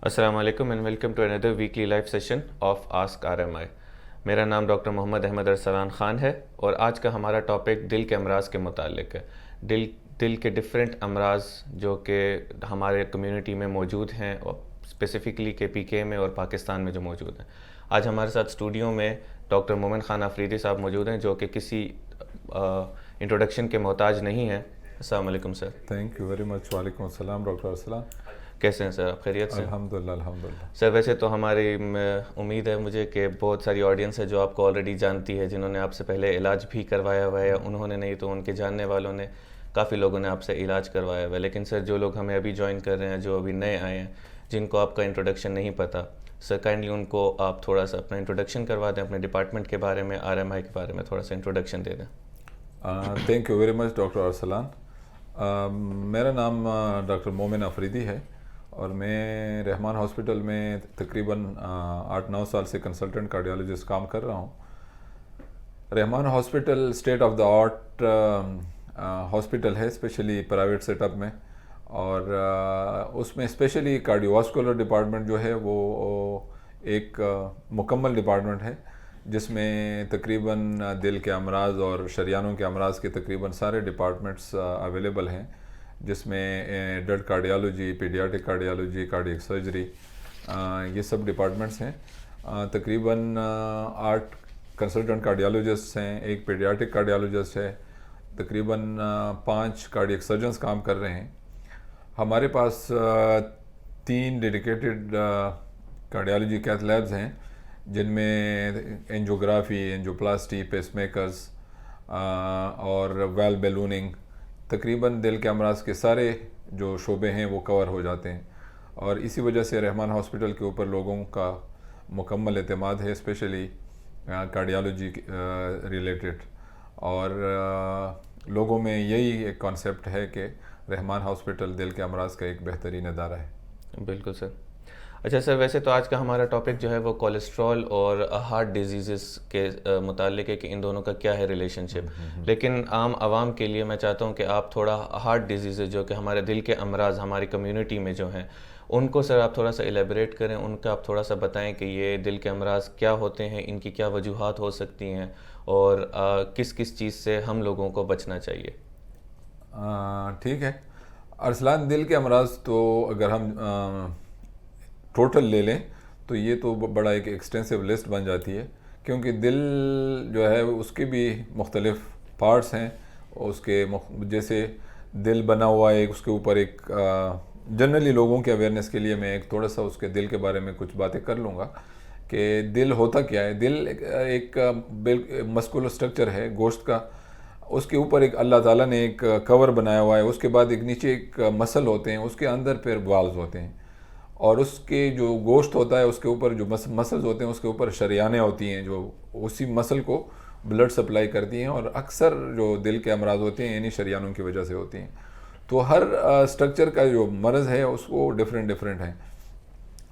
السلام علیکم and welcome to under weekly life session of ask R M I. میرا نام ڈاکٹر محمد احمد ارسلان خان ہے اور آج کا ہمارا ٹاپک دل کے امراض کے متعلق ہے. دل کے ڈفرینٹ امراض جو کہ ہمارے کمیونٹی میں موجود ہیں اور اسپیسیفکلی کے پی کے میں اور پاکستان میں جو موجود ہیں. آج ہمارے ساتھ اسٹوڈیو میں ڈاکٹر مومن خان آفریدی صاحب موجود ہیں جو کہ کسی انٹروڈکشن کے محتاج نہیں ہیں. السلام علیکم sir. Thank you very much. وعلیکم السلام ڈاکٹر ارسلان. کیسے ہیں سر آپ؟ خیریت سے؟ الحمدللہ الحمدللہ. سر ویسے تو ہماری امید ہے مجھے کہ بہت ساری آڈینس ہے جو آپ کو آلریڈی جانتی ہے، جنہوں نے آپ سے پہلے علاج بھی کروایا ہوا ہے، انہوں نے نہیں تو ان کے جاننے والوں نے، کافی لوگوں نے آپ سے علاج کروایا ہوا ہے. لیکن سر جو لوگ ہمیں ابھی جوائن کر رہے ہیں، جو ابھی نئے آئے ہیں، جن کو آپ کا انٹروڈکشن نہیں پتہ، سر کائنڈلی ان کو آپ تھوڑا سا اپنا انٹروڈکشن کروا دیں، اپنے ڈپارٹمنٹ کے بارے میں، آر ایم آئی کے بارے میں تھوڑا سا انٹروڈکشن دے دیں. Thank you very much doctor Arslan. میرا نام ڈاکٹر مومن آفریدی ہے اور میں رحمان ہاسپٹل میں تقریباً 8-9 سال سے کنسلٹنٹ کارڈیالوجسٹ کام کر رہا ہوں. Rehman hospital state of the art hospital ہے، اسپیشلی پرائیویٹ سیٹ اپ میں، اور اس میں اسپیشلی کارڈیوواسکولر ڈپارٹمنٹ جو ہے وہ ایک مکمل ڈپارٹمنٹ ہے، جس میں تقریباً دل کے امراض اور شریانوں کے امراض کے تقریباً سارے ڈپارٹمنٹس اویلیبل ہیں، جس میں adult cardiology, paediatric cardiology, cardiac surgery, یہ سب ڈپارٹمنٹس ہیں. تقریباً 8 کنسلٹنٹ کارڈیالوجسٹ ہیں، ایک پیڈیاٹک کارڈیالوجسٹ ہے، تقریباً 5 کارڈیک سرجنز کام کر رہے ہیں. ہمارے پاس 3 ڈیڈیکیٹڈ کارڈیالوجی کیتھ لیبز ہیں، جن میں اینجیوگرافی، اینجیوپلاسٹی، پیس میکرز اور ویل بیلوننگ، تقریباً دل کے امراض کے سارے جو شعبے ہیں وہ کور ہو جاتے ہیں. اور اسی وجہ سے رحمان ہاسپٹل کے اوپر لوگوں کا مکمل اعتماد ہے، اسپیشلی کارڈیالوجی ریلیٹڈ. اور لوگوں میں یہی ایک کانسیپٹ ہے کہ رحمان ہاسپٹل دل کے امراض کا ایک بہترین ادارہ ہے. بالکل سر. اچھا سر، ویسے تو آج کا ہمارا ٹاپک جو ہے وہ کولیسٹرول اور ہارٹ ڈیزیزز کے متعلق ہے کہ ان دونوں کا کیا ہے ریلیشن شپ. لیکن عام عوام کے لیے میں چاہتا ہوں کہ آپ تھوڑا ہارٹ ڈیزیزز جو کہ ہمارے دل کے امراض ہماری کمیونٹی میں جو ہیں، ان کو سر آپ تھوڑا سا ایلیبریٹ کریں، ان کا آپ تھوڑا سا بتائیں کہ یہ دل کے امراض کیا ہوتے ہیں، ان کی کیا وجوہات ہو سکتی ہیں اور کس کس چیز سے ہم لوگوں کو بچنا چاہیے. ٹھیک ہے ارسلان. دل کے امراض تو اگر ہم ٹوٹل لے لیں تو یہ تو بڑا ایک ایکسٹینسو لسٹ بن جاتی ہے، کیونکہ دل جو ہے اس کے بھی مختلف پارٹس ہیں. اس کے جیسے دل بنا ہوا ہے، اس کے اوپر ایک جنرلی لوگوں کے اویئرنیس کے لیے میں ایک تھوڑا سا اس کے دل کے بارے میں کچھ باتیں کر لوں گا کہ دل ہوتا کیا ہے. دل ایک مسکولر اسٹرکچر ہے گوشت کا. اس کے اوپر ایک اللہ تعالیٰ نے ایک کور بنایا ہوا ہے، اس کے بعد ایک نیچے ایک مسل ہوتے ہیں، اس کے اندر پھر والز ہوتے ہیں، اور اس کے جو گوشت ہوتا ہے اس کے اوپر جو مسلز ہوتے ہیں اس کے اوپر شریانیں ہوتی ہیں جو اسی مسل کو بلڈ سپلائی کرتی ہیں، اور اکثر جو دل کے امراض ہوتے ہیں انہی شریانوں کی وجہ سے ہوتی ہیں. تو ہر اسٹرکچر کا جو مرض ہے اس کو ڈفرینٹ ہیں.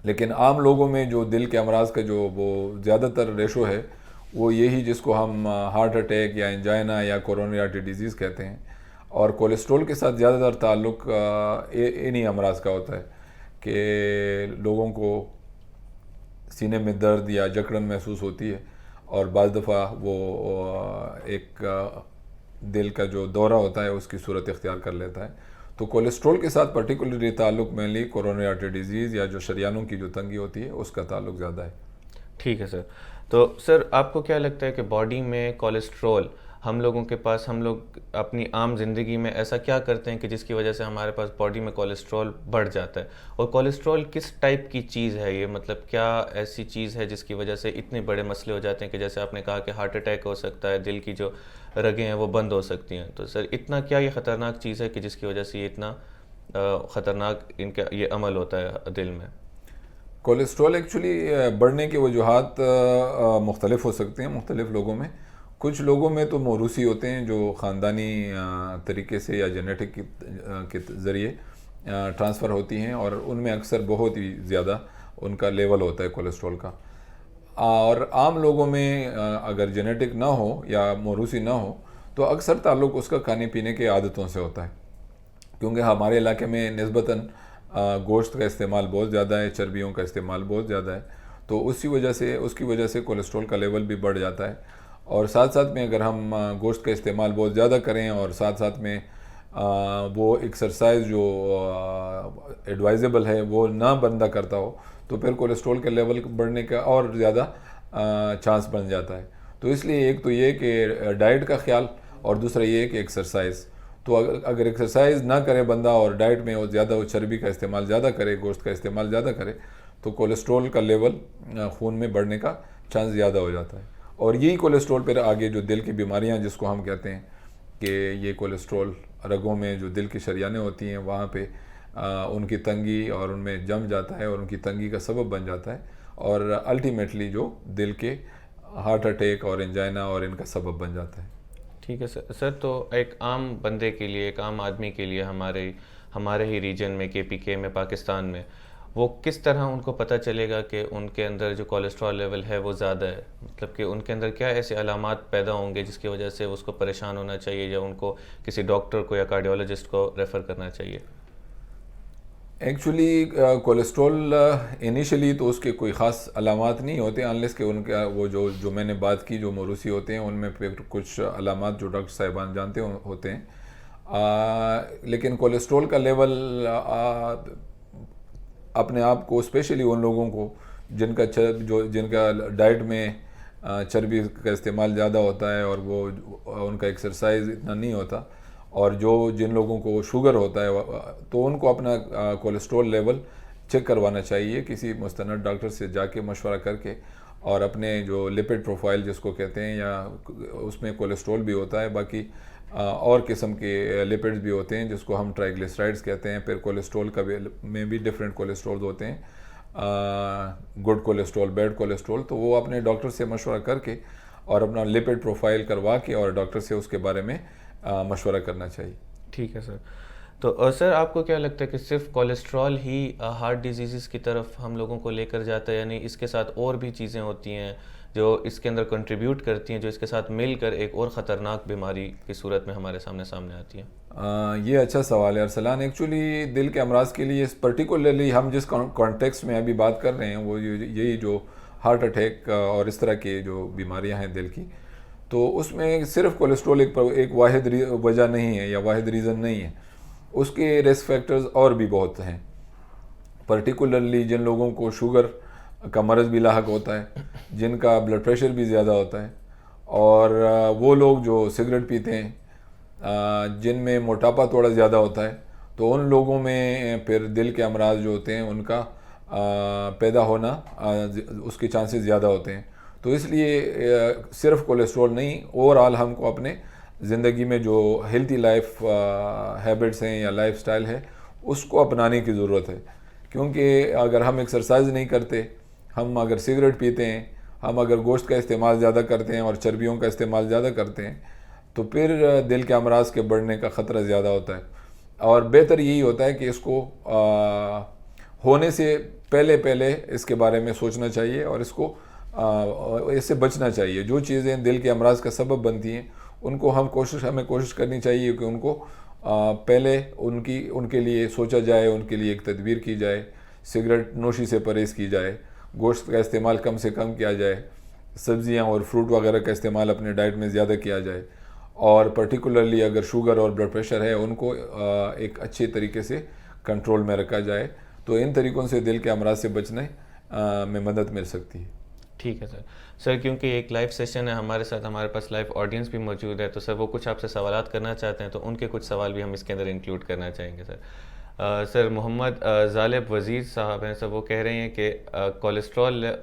لیکن عام لوگوں میں جو دل کے امراض کا جو وہ زیادہ تر ریشو ہے وہ یہی جس کو ہم ہارٹ اٹیک یا انجائنا یا کورونری آرٹری ڈیزیز کہتے ہیں. اور کولیسٹرول کے ساتھ زیادہ تر تعلق انہی امراض کا ہوتا ہے کہ لوگوں کو سینے میں درد یا جکڑن محسوس ہوتی ہے، اور بعض دفعہ وہ ایک دل کا جو دورہ ہوتا ہے اس کی صورت اختیار کر لیتا ہے. تو کولیسٹرول کے ساتھ پرٹیکولرلی تعلق مینلی کورونری آرٹری ڈیزیز یا جو شریانوں کی جو تنگی ہوتی ہے اس کا تعلق زیادہ ہے. ٹھیک ہے سر. تو سر آپ کو کیا لگتا ہے کہ باڈی میں کولیسٹرول ہم لوگوں کے پاس، ہم لوگ اپنی عام زندگی میں ایسا کیا کرتے ہیں کہ جس کی وجہ سے ہمارے پاس باڈی میں کولیسٹرول بڑھ جاتا ہے؟ اور کولیسٹرول کس ٹائپ کی چیز ہے یہ؟ مطلب کیا ایسی چیز ہے جس کی وجہ سے اتنے بڑے مسئلے ہو جاتے ہیں کہ جیسے آپ نے کہا کہ ہارٹ اٹیک ہو سکتا ہے، دل کی جو رگیں ہیں وہ بند ہو سکتی ہیں. تو سر اتنا کیا یہ خطرناک چیز ہے کہ جس کی وجہ سے یہ اتنا خطرناک ان کا یہ عمل ہوتا ہے دل میں؟ کولیسٹرول ایکچولی بڑھنے کی وجوہات مختلف ہو سکتے ہیں مختلف لوگوں میں. کچھ لوگوں میں تو موروثی ہوتے ہیں جو خاندانی طریقے سے یا جینیٹک کے ذریعے ٹرانسفر ہوتی ہیں، اور ان میں اکثر بہت ہی زیادہ ان کا لیول ہوتا ہے کولیسٹرول کا. اور عام لوگوں میں اگر جینیٹک نہ ہو یا موروثی نہ ہو تو اکثر تعلق اس کا کھانے پینے کے عادتوں سے ہوتا ہے، کیونکہ ہمارے علاقے میں نسبتاً گوشت کا استعمال بہت زیادہ ہے، چربیوں کا استعمال بہت زیادہ ہے، تو اس کی وجہ سے کولیسٹرول کا لیول بھی بڑھ جاتا ہے۔ اور ساتھ ساتھ میں اگر ہم گوشت کا استعمال بہت زیادہ کریں اور ساتھ ساتھ میں وہ ایکسرسائز جو ایڈوائزیبل ہے وہ نہ بندہ کرتا ہو تو پھر کولیسٹرول کے لیول بڑھنے کا اور زیادہ چانس بن جاتا ہے۔ تو اس لیے ایک تو یہ کہ ڈائٹ کا خیال، اور دوسرا یہ کہ ایکسرسائز۔ تو اگر ایکسرسائز نہ کرے بندہ اور ڈائٹ میں وہ زیادہ وہ چربی کا استعمال زیادہ کرے، گوشت کا استعمال زیادہ کرے، تو کولیسٹرول کا لیول خون میں بڑھنے کا چانس زیادہ ہو جاتا ہے۔ اور یہی کولیسٹرول پھر آگے جو دل کی بیماریاں جس کو ہم کہتے ہیں کہ یہ کولیسٹرول رگوں میں جو دل کی شریانیں ہوتی ہیں وہاں پہ ان کی تنگی اور ان میں جم جاتا ہے اور ان کی تنگی کا سبب بن جاتا ہے، اور الٹیمیٹلی جو دل کے ہارٹ اٹیک اور انجائنا اور ان کا سبب بن جاتا ہے۔ ٹھیک ہے سر، تو ایک عام بندے کے لیے، ایک عام آدمی کے لیے ہمارے ہی ریجن میں KPK میں پاکستان میں وہ کس طرح ان کو پتہ چلے گا کہ ان کے اندر جو کولیسٹرول لیول ہے وہ زیادہ ہے؟ مطلب کہ ان کے اندر کیا ایسے علامات پیدا ہوں گے جس کی وجہ سے اس کو پریشان ہونا چاہیے یا ان کو کسی ڈاکٹر کو یا کارڈیولوجسٹ کو ریفر کرنا چاہیے؟ ایکچولی کولیسٹرول انیشلی تو اس کے کوئی خاص علامات نہیں ہوتے، انلیس کہ ان کا وہ جو میں نے بات کی جو موروثی ہوتے ہیں ان میں پھر کچھ علامات جو ڈاکٹر صاحبان جانتے ہوتے ہیں، لیکن کولیسٹرول کا لیول اپنے آپ کو اسپیشلی ان لوگوں کو جن کا ڈائٹ میں چربی کا استعمال زیادہ ہوتا ہے اور وہ ان کا ایکسرسائز اتنا نہیں ہوتا، اور جن لوگوں کو شوگر ہوتا ہے تو ان کو اپنا کولیسٹرول لیول چیک کروانا چاہیے کسی مستند ڈاکٹر سے جا کے مشورہ کر کے، اور اپنے جو لپڈ پروفائل جس کو کہتے ہیں، یا اس میں کولیسٹرول بھی ہوتا ہے، باقی اور قسم کے لپڈز بھی ہوتے ہیں جس کو ہم ٹرائیگلیسرائڈز کہتے ہیں، پھر کولیسٹرول میں بھی ڈفرینٹ کولیسٹرول ہوتے ہیں، گڈ کولیسٹرول، بیڈ کولیسٹرول، تو وہ اپنے ڈاکٹر سے مشورہ کر کے اور اپنا لپڈ پروفائل کروا کے اور ڈاکٹر سے اس کے بارے میں مشورہ کرنا چاہیے۔ ٹھیک ہے سر، تو سر آپ کو کیا لگتا ہے کہ صرف کولیسٹرول ہی ہارٹ ڈیزیزز کی طرف ہم لوگوں کو لے کر جاتا ہے، یعنی اس کے ساتھ اور بھی چیزیں ہوتی ہیں جو اس کے اندر کنٹریبیوٹ کرتی ہیں، جو اس کے ساتھ مل کر ایک اور خطرناک بیماری کی صورت میں ہمارے سامنے آتی ہیں؟ یہ اچھا سوال ہے ارسلان۔ ایکچولی دل کے امراض کے لیے پرٹیکولرلی ہم جس کانٹیکسٹ میں ابھی بات کر رہے ہیں وہ یہی جو ہارٹ اٹیک اور اس طرح کی جو بیماریاں ہیں دل کی، تو اس میں صرف کولیسٹرول ایک واحد وجہ نہیں ہے یا واحد ریزن نہیں ہے، اس کے رسک فیکٹرز اور بھی بہت ہیں۔ پرٹیکولرلی جن لوگوں کو شوگر کا مرض بھی لاحق ہوتا ہے، جن کا بلڈ پریشر بھی زیادہ ہوتا ہے، اور وہ لوگ جو سگریٹ پیتے ہیں، جن میں موٹاپا تھوڑا زیادہ ہوتا ہے، تو ان لوگوں میں پھر دل کے امراض جو ہوتے ہیں ان کا پیدا ہونا اس کے چانسز زیادہ ہوتے ہیں۔ تو اس لیے صرف کولیسٹرول نہیں، اوورآل ہم کو اپنے زندگی میں جو ہیلتھی لائف ہیبٹس ہیں یا لائف سٹائل ہے اس کو اپنانے کی ضرورت ہے، کیونکہ اگر ہم ایکسرسائز نہیں کرتے، ہم اگر سگریٹ پیتے ہیں، ہم اگر گوشت کا استعمال زیادہ کرتے ہیں اور چربیوں کا استعمال زیادہ کرتے ہیں، تو پھر دل کے امراض کے بڑھنے کا خطرہ زیادہ ہوتا ہے۔ اور بہتر یہی ہوتا ہے کہ اس کو ہونے سے پہلے اس کے بارے میں سوچنا چاہیے اور اس سے بچنا چاہیے۔ جو چیزیں دل کے امراض کا سبب بنتی ہیں ان کو ہمیں کوشش کرنی چاہیے کہ ان کو پہلے ان کے لیے سوچا جائے، ان کے لیے ایک تدبیر کی جائے، سگریٹ نوشی سے پرہیز کی جائے، گوشت کا استعمال کم سے کم کیا جائے، سبزیاں اور فروٹ وغیرہ کا استعمال اپنے ڈائٹ میں زیادہ کیا جائے، اور پرٹیکولرلی اگر شوگر اور بلڈ پریشر ہے ان کو ایک اچھے طریقے سے کنٹرول میں رکھا جائے، تو ان طریقوں سے دل کے امراض سے بچنے میں مدد مل سکتی ہے۔ ٹھیک ہے سر، کیونکہ ایک لائیو سیشن ہے ہمارے ساتھ، ہمارے پاس لائیو آڈینس بھی موجود ہے، تو سر وہ کچھ آپ سے سوالات کرنا چاہتے ہیں، تو ان کے کچھ سوال بھی ہم اس کے اندر انکلوڈ کرنا چاہیں گے سر۔ سر محمد غالب وزیر صاحب ہیں سر، وہ کہہ رہے ہیں کہ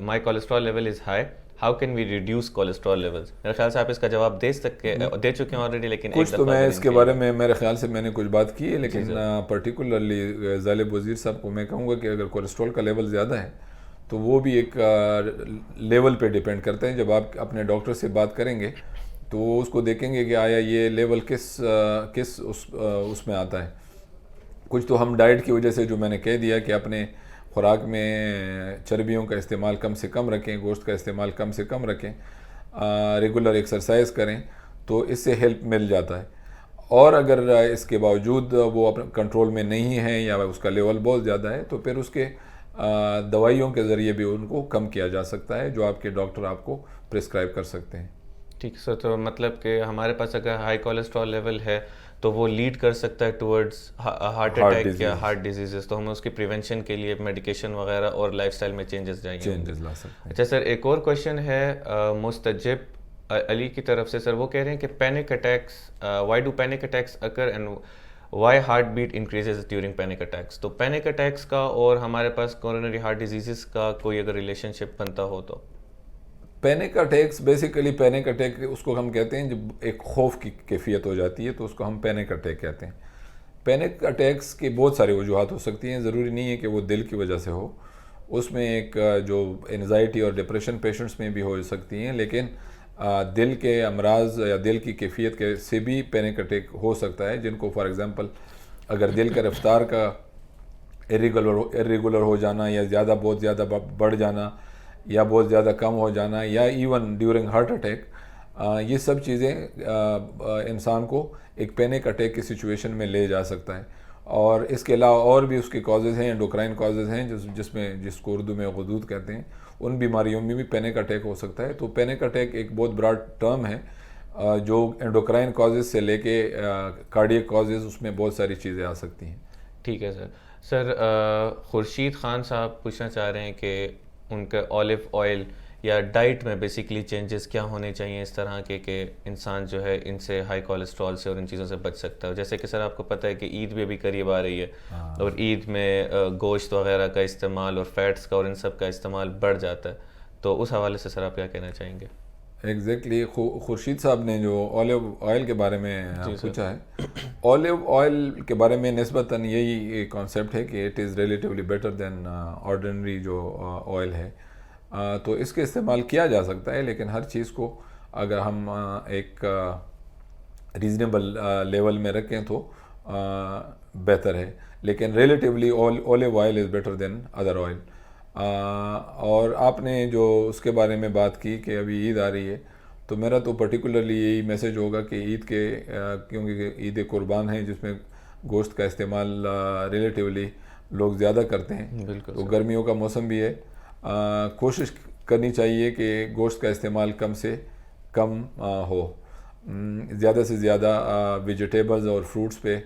my cholesterol level is high, how can we reduce cholesterol levels? میرے خیال سے آپ اس کا جواب دے چکے ہیں آلریڈی، لیکن کچھ تو میں اس کے بارے میں میرے خیال سے میں نے کچھ بات کی ہے، لیکن پرٹیکولرلی غالب وزیر صاحب کو میں کہوں گا کہ اگر کولیسٹرول کا لیول زیادہ ہے تو وہ بھی ایک لیول پہ ڈیپینڈ کرتے ہیں۔ جب آپ اپنے ڈاکٹر سے بات کریں گے تو وہ اس کو دیکھیں گے کہ آیا یہ لیول کس اس میں آتا ہے۔ کچھ تو ہم ڈائٹ کی وجہ سے جو میں نے کہہ دیا کہ اپنے خوراک میں چربیوں کا استعمال کم سے کم رکھیں، گوشت کا استعمال کم سے کم رکھیں، ریگولر ایکسرسائز کریں، تو اس سے ہیلپ مل جاتا ہے۔ اور اگر اس کے باوجود وہ اپنے کنٹرول میں نہیں ہے یا اس کا لیول بہت زیادہ ہے تو پھر اس کے دوائیوں کے ذریعے بھی ان کو کم کیا جا سکتا ہے جو آپ کے ڈاکٹر آپ کو پرسکرائب کر سکتے ہیں. ٹھیک ہے سر. تو مطلب کہ ہمارے پاس اگر ہائی کولیسٹرول لیول ہے تو وہ لیڈ کر سکتا ہے ٹورڈز ہارٹ اٹیک یا ہارٹ ڈیزیزز, تو ہمیں اس کی پریونشن کے لیے میڈیکیشن وغیرہ اور لائف اسٹائل میں چینجز لا سکتے ہیں. اچھا سر, ایک اور کویشچن ہے مستجب علی کی طرف سے. سر وہ کہہ رہے ہیں کہ panic attacks, why do panic attacks occur and why heart beat increases during panic attacks. تو پینک اٹیکس کا اور ہمارے پاس کورونری ہارٹ ڈیزیزز کا کوئی اگر ریلیشن شپ بنتا ہو تو؟ Panic attacks basically, panic attack اس کو ہم کہتے ہیں جب ایک خوف کی کیفیت ہو جاتی ہے تو اس کو ہم پینک اٹیک کہتے ہیں. پینک اٹیکس کی بہت ساری وجوہات ہو سکتی ہیں, ضروری نہیں ہے کہ وہ دل کی وجہ سے ہو. اس میں ایک جو انزائٹی اور ڈپریشن پیشنٹس میں بھی ہو سکتی ہیں, لیکن دل کے امراض یا دل کی کیفیت کے سے بھی پینک اٹیک ہو سکتا ہے, جن کو فار ایگزامپل اگر دل کا رفتار کا irregular ہو جانا یا بہت زیادہ بڑھ جانا یا بہت زیادہ کم ہو جانا یا ایون ڈیورنگ ہارٹ اٹیک, یہ سب چیزیں انسان کو ایک پینک اٹیک کی سچویشن میں لے جا سکتا ہے. اور اس کے علاوہ اور بھی اس کے کازز ہیں, انڈوکرائن کازز ہیں جس کو اردو میں غدود کہتے ہیں, ان بیماریوں میں بھی پینک اٹیک ہو سکتا ہے. تو پینک اٹیک ایک بہت براڈ ٹرم ہے جو انڈوکرائن کازز سے لے کے کارڈیک کازز, اس میں بہت ساری چیزیں آ سکتی ہیں. ٹھیک ہے سر. سر خورشید خان صاحب پوچھنا چاہ رہے ہیں کہ ان کا اولیو آئل یا ڈائٹ میں بیسیکلی چینجز کیا ہونے چاہیے اس طرح کے کہ انسان جو ہے ان سے ہائی کولیسٹرول سے اور ان چیزوں سے بچ سکتا ہے. جیسے کہ سر آپ کو پتہ ہے کہ عید بھی ابھی قریب آ رہی ہے اور عید میں گوشت وغیرہ کا استعمال اور فیٹس کا اور ان سب کا استعمال بڑھ جاتا ہے, تو اس حوالے سے سر آپ کیا کہنا چاہیں گے؟ ایگزیکٹلی خورشید صاحب نے جو اولیو آئل کے بارے میں پوچھا ہے, اولیو آئل کے بارے میں نسبتاً یہی کانسیپٹ ہے کہ it is relatively better than ordinary جو آئل ہے. تو اس کے استعمال کیا جا سکتا ہے, لیکن ہر چیز کو اگر ہم ایک ریزنیبل لیول میں رکھیں تو بہتر ہے. لیکن relatively olive oil is better than other oil. اور آپ نے جو اس کے بارے میں بات کی کہ ابھی عید آ رہی ہے, تو میرا تو پرٹیکولرلی یہی میسج ہوگا کہ عید کے کیونکہ عید قربان ہے جس میں گوشت کا استعمال ریلیٹیولی لوگ زیادہ کرتے ہیں, تو گرمیوں کا موسم بھی ہے, کوشش کرنی چاہیے کہ گوشت کا استعمال کم سے کم ہو. زیادہ سے زیادہ ویجیٹیبلز اور فروٹس پہ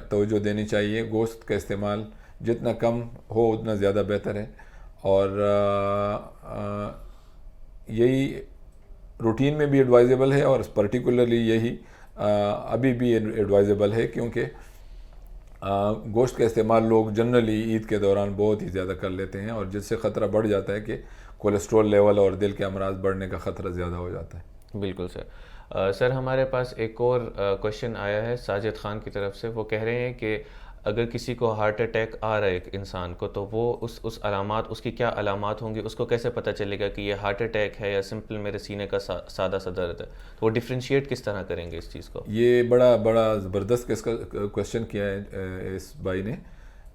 توجہ دینی چاہیے. گوشت کا استعمال جتنا کم ہو اتنا زیادہ بہتر ہے. اور یہی روٹین میں بھی ایڈوائزیبل ہے اور پرٹیکولرلی یہی ابھی بھی ایڈوائزیبل ہے, کیونکہ گوشت کا استعمال لوگ جنرلی عید کے دوران بہت ہی زیادہ کر لیتے ہیں, اور جس سے خطرہ بڑھ جاتا ہے کہ کولیسٹرول لیول اور دل کے امراض بڑھنے کا خطرہ زیادہ ہو جاتا ہے. بالکل سر. سر ہمارے پاس ایک اور کویشچن آیا ہے ساجد خان کی طرف سے. وہ کہہ رہے ہیں کہ اگر کسی کو ہارٹ اٹیک آ رہا ہے ایک انسان کو, تو وہ اس علامات, اس کی کیا علامات ہوں گی, اس کو کیسے پتہ چلے گا کہ یہ ہارٹ اٹیک ہے یا سمپل میرے سینے کا سادہ سا درد ہے, تو وہ ڈفرینشیٹ کس طرح کریں گے اس چیز کو؟ یہ بڑا زبردست کویشچن کیا ہے اس بھائی نے,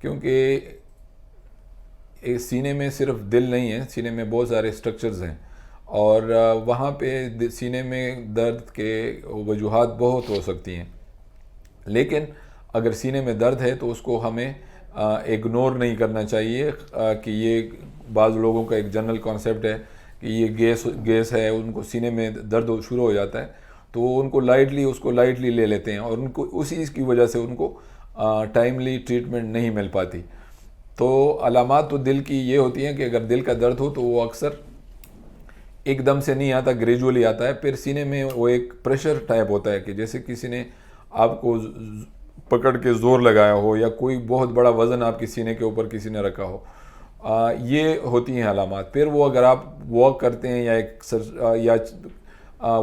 کیونکہ سینے میں صرف دل نہیں ہے, سینے میں بہت سارے اسٹرکچرز ہیں, اور وہاں پہ سینے میں درد کے وجوہات بہت ہو سکتی ہیں. لیکن اگر سینے میں درد ہے تو اس کو ہمیں اگنور نہیں کرنا چاہیے کہ یہ بعض لوگوں کا ایک جنرل کانسیپٹ ہے کہ یہ گیس ہے, ان کو سینے میں درد شروع ہو جاتا ہے تو ان کو لائٹلی لے لیتے ہیں, اور ان کو اسی کی وجہ سے ان کو ٹائملی ٹریٹمنٹ نہیں مل پاتی. تو علامات تو دل کی یہ ہوتی ہیں کہ اگر دل کا درد ہو تو وہ اکثر ایک دم سے نہیں آتا, گریجولی آتا ہے. پھر سینے میں وہ ایک پریشر ٹائپ ہوتا ہے کہ جیسے کسی نے آپ کو پکڑ کے زور لگایا ہو یا کوئی بہت بڑا وزن آپ کے سینے کے اوپر کسی نے رکھا ہو. یہ ہوتی ہیں علامات. پھر وہ اگر آپ واک کرتے ہیں یا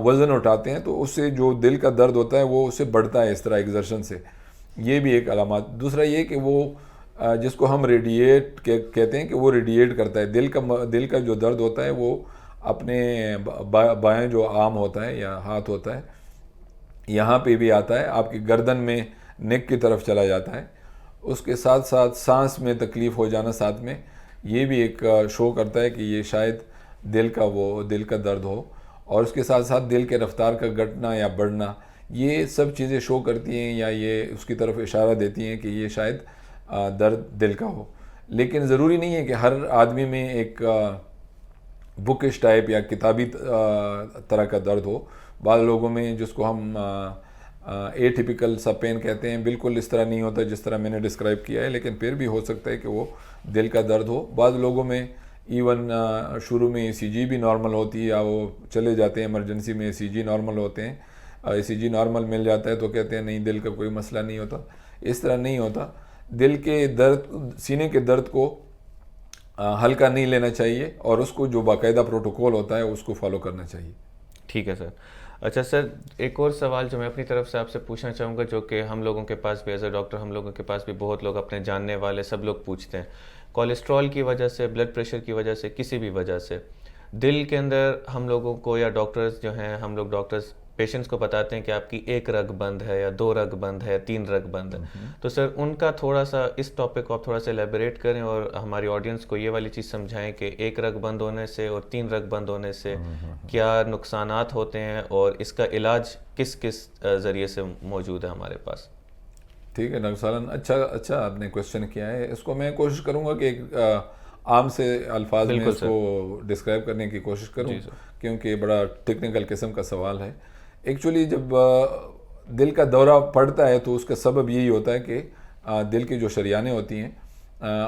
وزن اٹھاتے ہیں تو اس سے جو دل کا درد ہوتا ہے وہ اس سے بڑھتا ہے اس طرح ایگزرشن سے. یہ بھی ایک علامات. دوسرا یہ کہ وہ جس کو ہم ریڈیٹ کہتے ہیں کہ وہ ریڈیٹ کرتا ہے. دل کا جو درد ہوتا ہے وہ اپنے بائیں جو آرم ہوتا ہے یا ہاتھ ہوتا ہے یہاں پہ بھی آتا ہے, آپ کی گردن میں نیک کی طرف چلا جاتا ہے. اس کے ساتھ ساتھ سانس میں تکلیف ہو جانا ساتھ میں, یہ بھی ایک شو کرتا ہے کہ یہ شاید دل کا درد ہو. اور اس کے ساتھ ساتھ دل کے رفتار کا گھٹنا یا بڑھنا, یہ سب چیزیں شو کرتی ہیں یا یہ اس کی طرف اشارہ دیتی ہیں کہ یہ شاید درد دل کا ہو. لیکن ضروری نہیں ہے کہ ہر آدمی میں ایک بکش ٹائپ یا کتابی طرح کا درد ہو. بعض لوگوں میں جس کو ہم اے ٹیپیکل سا پین کہتے ہیں بالکل اس طرح نہیں ہوتا جس طرح میں نے ڈسکرائب کیا ہے, لیکن پھر بھی ہو سکتا ہے کہ وہ دل کا درد ہو. بعض لوگوں میں ایون شروع میں ای سی جی بھی نارمل ہوتی ہے یا وہ چلے جاتے ہیں ایمرجنسی میں, ای سی جی نارمل ہوتے ہیں, ای سی جی نارمل مل جاتا ہے تو کہتے ہیں نہیں دل کا کوئی مسئلہ نہیں ہوتا. اس طرح نہیں ہوتا. دل کے درد, سینے کے درد کو ہلکا نہیں لینا چاہیے اور اس کو جو باقاعدہ پروٹوکول ہوتا ہے اس کو فالو کرنا چاہیے. ٹھیک ہے سر. اچھا سر, ایک اور سوال جو میں اپنی طرف سے آپ سے پوچھنا چاہوں گا, جو کہ ہم لوگوں کے پاس بھی ایز اے ڈاکٹر ہم لوگوں کے پاس بھی بہت لوگ اپنے جاننے والے سب لوگ پوچھتے ہیں, کولیسٹرول کی وجہ سے, بلڈ پریشر کی وجہ سے, کسی بھی وجہ سے دل کے اندر ہم لوگوں کو یا ڈاکٹرز جو ہیں, ہم لوگ ڈاکٹرز پیشنٹس کو بتاتے ہیں کہ آپ کی 1 رگ بند ہے یا 2 رگ بند ہے, 3 رگ بند ہے. تو سر ان کا تھوڑا سا اس ٹاپک کو آپ تھوڑا سا ایلیبوریٹ کریں اور ہماری آڈینس کو یہ والی چیز سمجھائیں کہ 1 رگ بند ہونے سے اور 3 رگ بند ہونے سے کیا نقصانات ہوتے ہیں اور اس کا علاج کس کس ذریعے سے موجود ہے ہمارے پاس. ٹھیک ہے ڈاکٹر سالن, اچھا آپ نے کوشچن کیا ہے. اس کو میں کوشش کروں گا کہ ایک عام سے الفاظ میں اس کو ڈسکرائب کرنے کی کوشش کروں, کیونکہ بڑا ٹیکنیکل قسم کا سوال ہے. ایکچولی جب دل کا دورہ پڑتا ہے تو اس کا سبب یہی ہوتا ہے کہ دل کی جو شریانیں ہوتی ہیں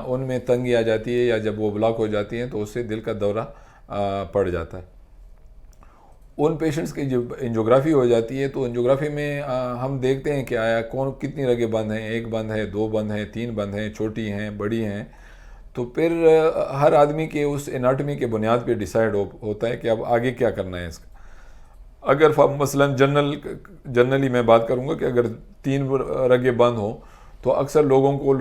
ان میں تنگی آ جاتی ہے, یا جب وہ بلاک ہو جاتی ہیں تو اس سے دل کا دورہ پڑ جاتا ہے. ان پیشنٹس کی جب انجیوگرافی ہو جاتی ہے تو انجیوگرافی میں ہم دیکھتے ہیں کہ آیا کتنی رگیں بند ہیں, 1 بند ہے, 2 بند ہیں, 3 بند ہیں, چھوٹی ہیں, بڑی ہیں. تو پھر ہر آدمی کے اس اناٹمی کے بنیاد پہ ڈیسائیڈ ہوتا ہے کہ اب آگے کیا کرنا ہے اس کا. اگر مثلاً جنرلی میں بات کروں گا کہ اگر 3 رگیں بند ہوں تو اکثر لوگوں کو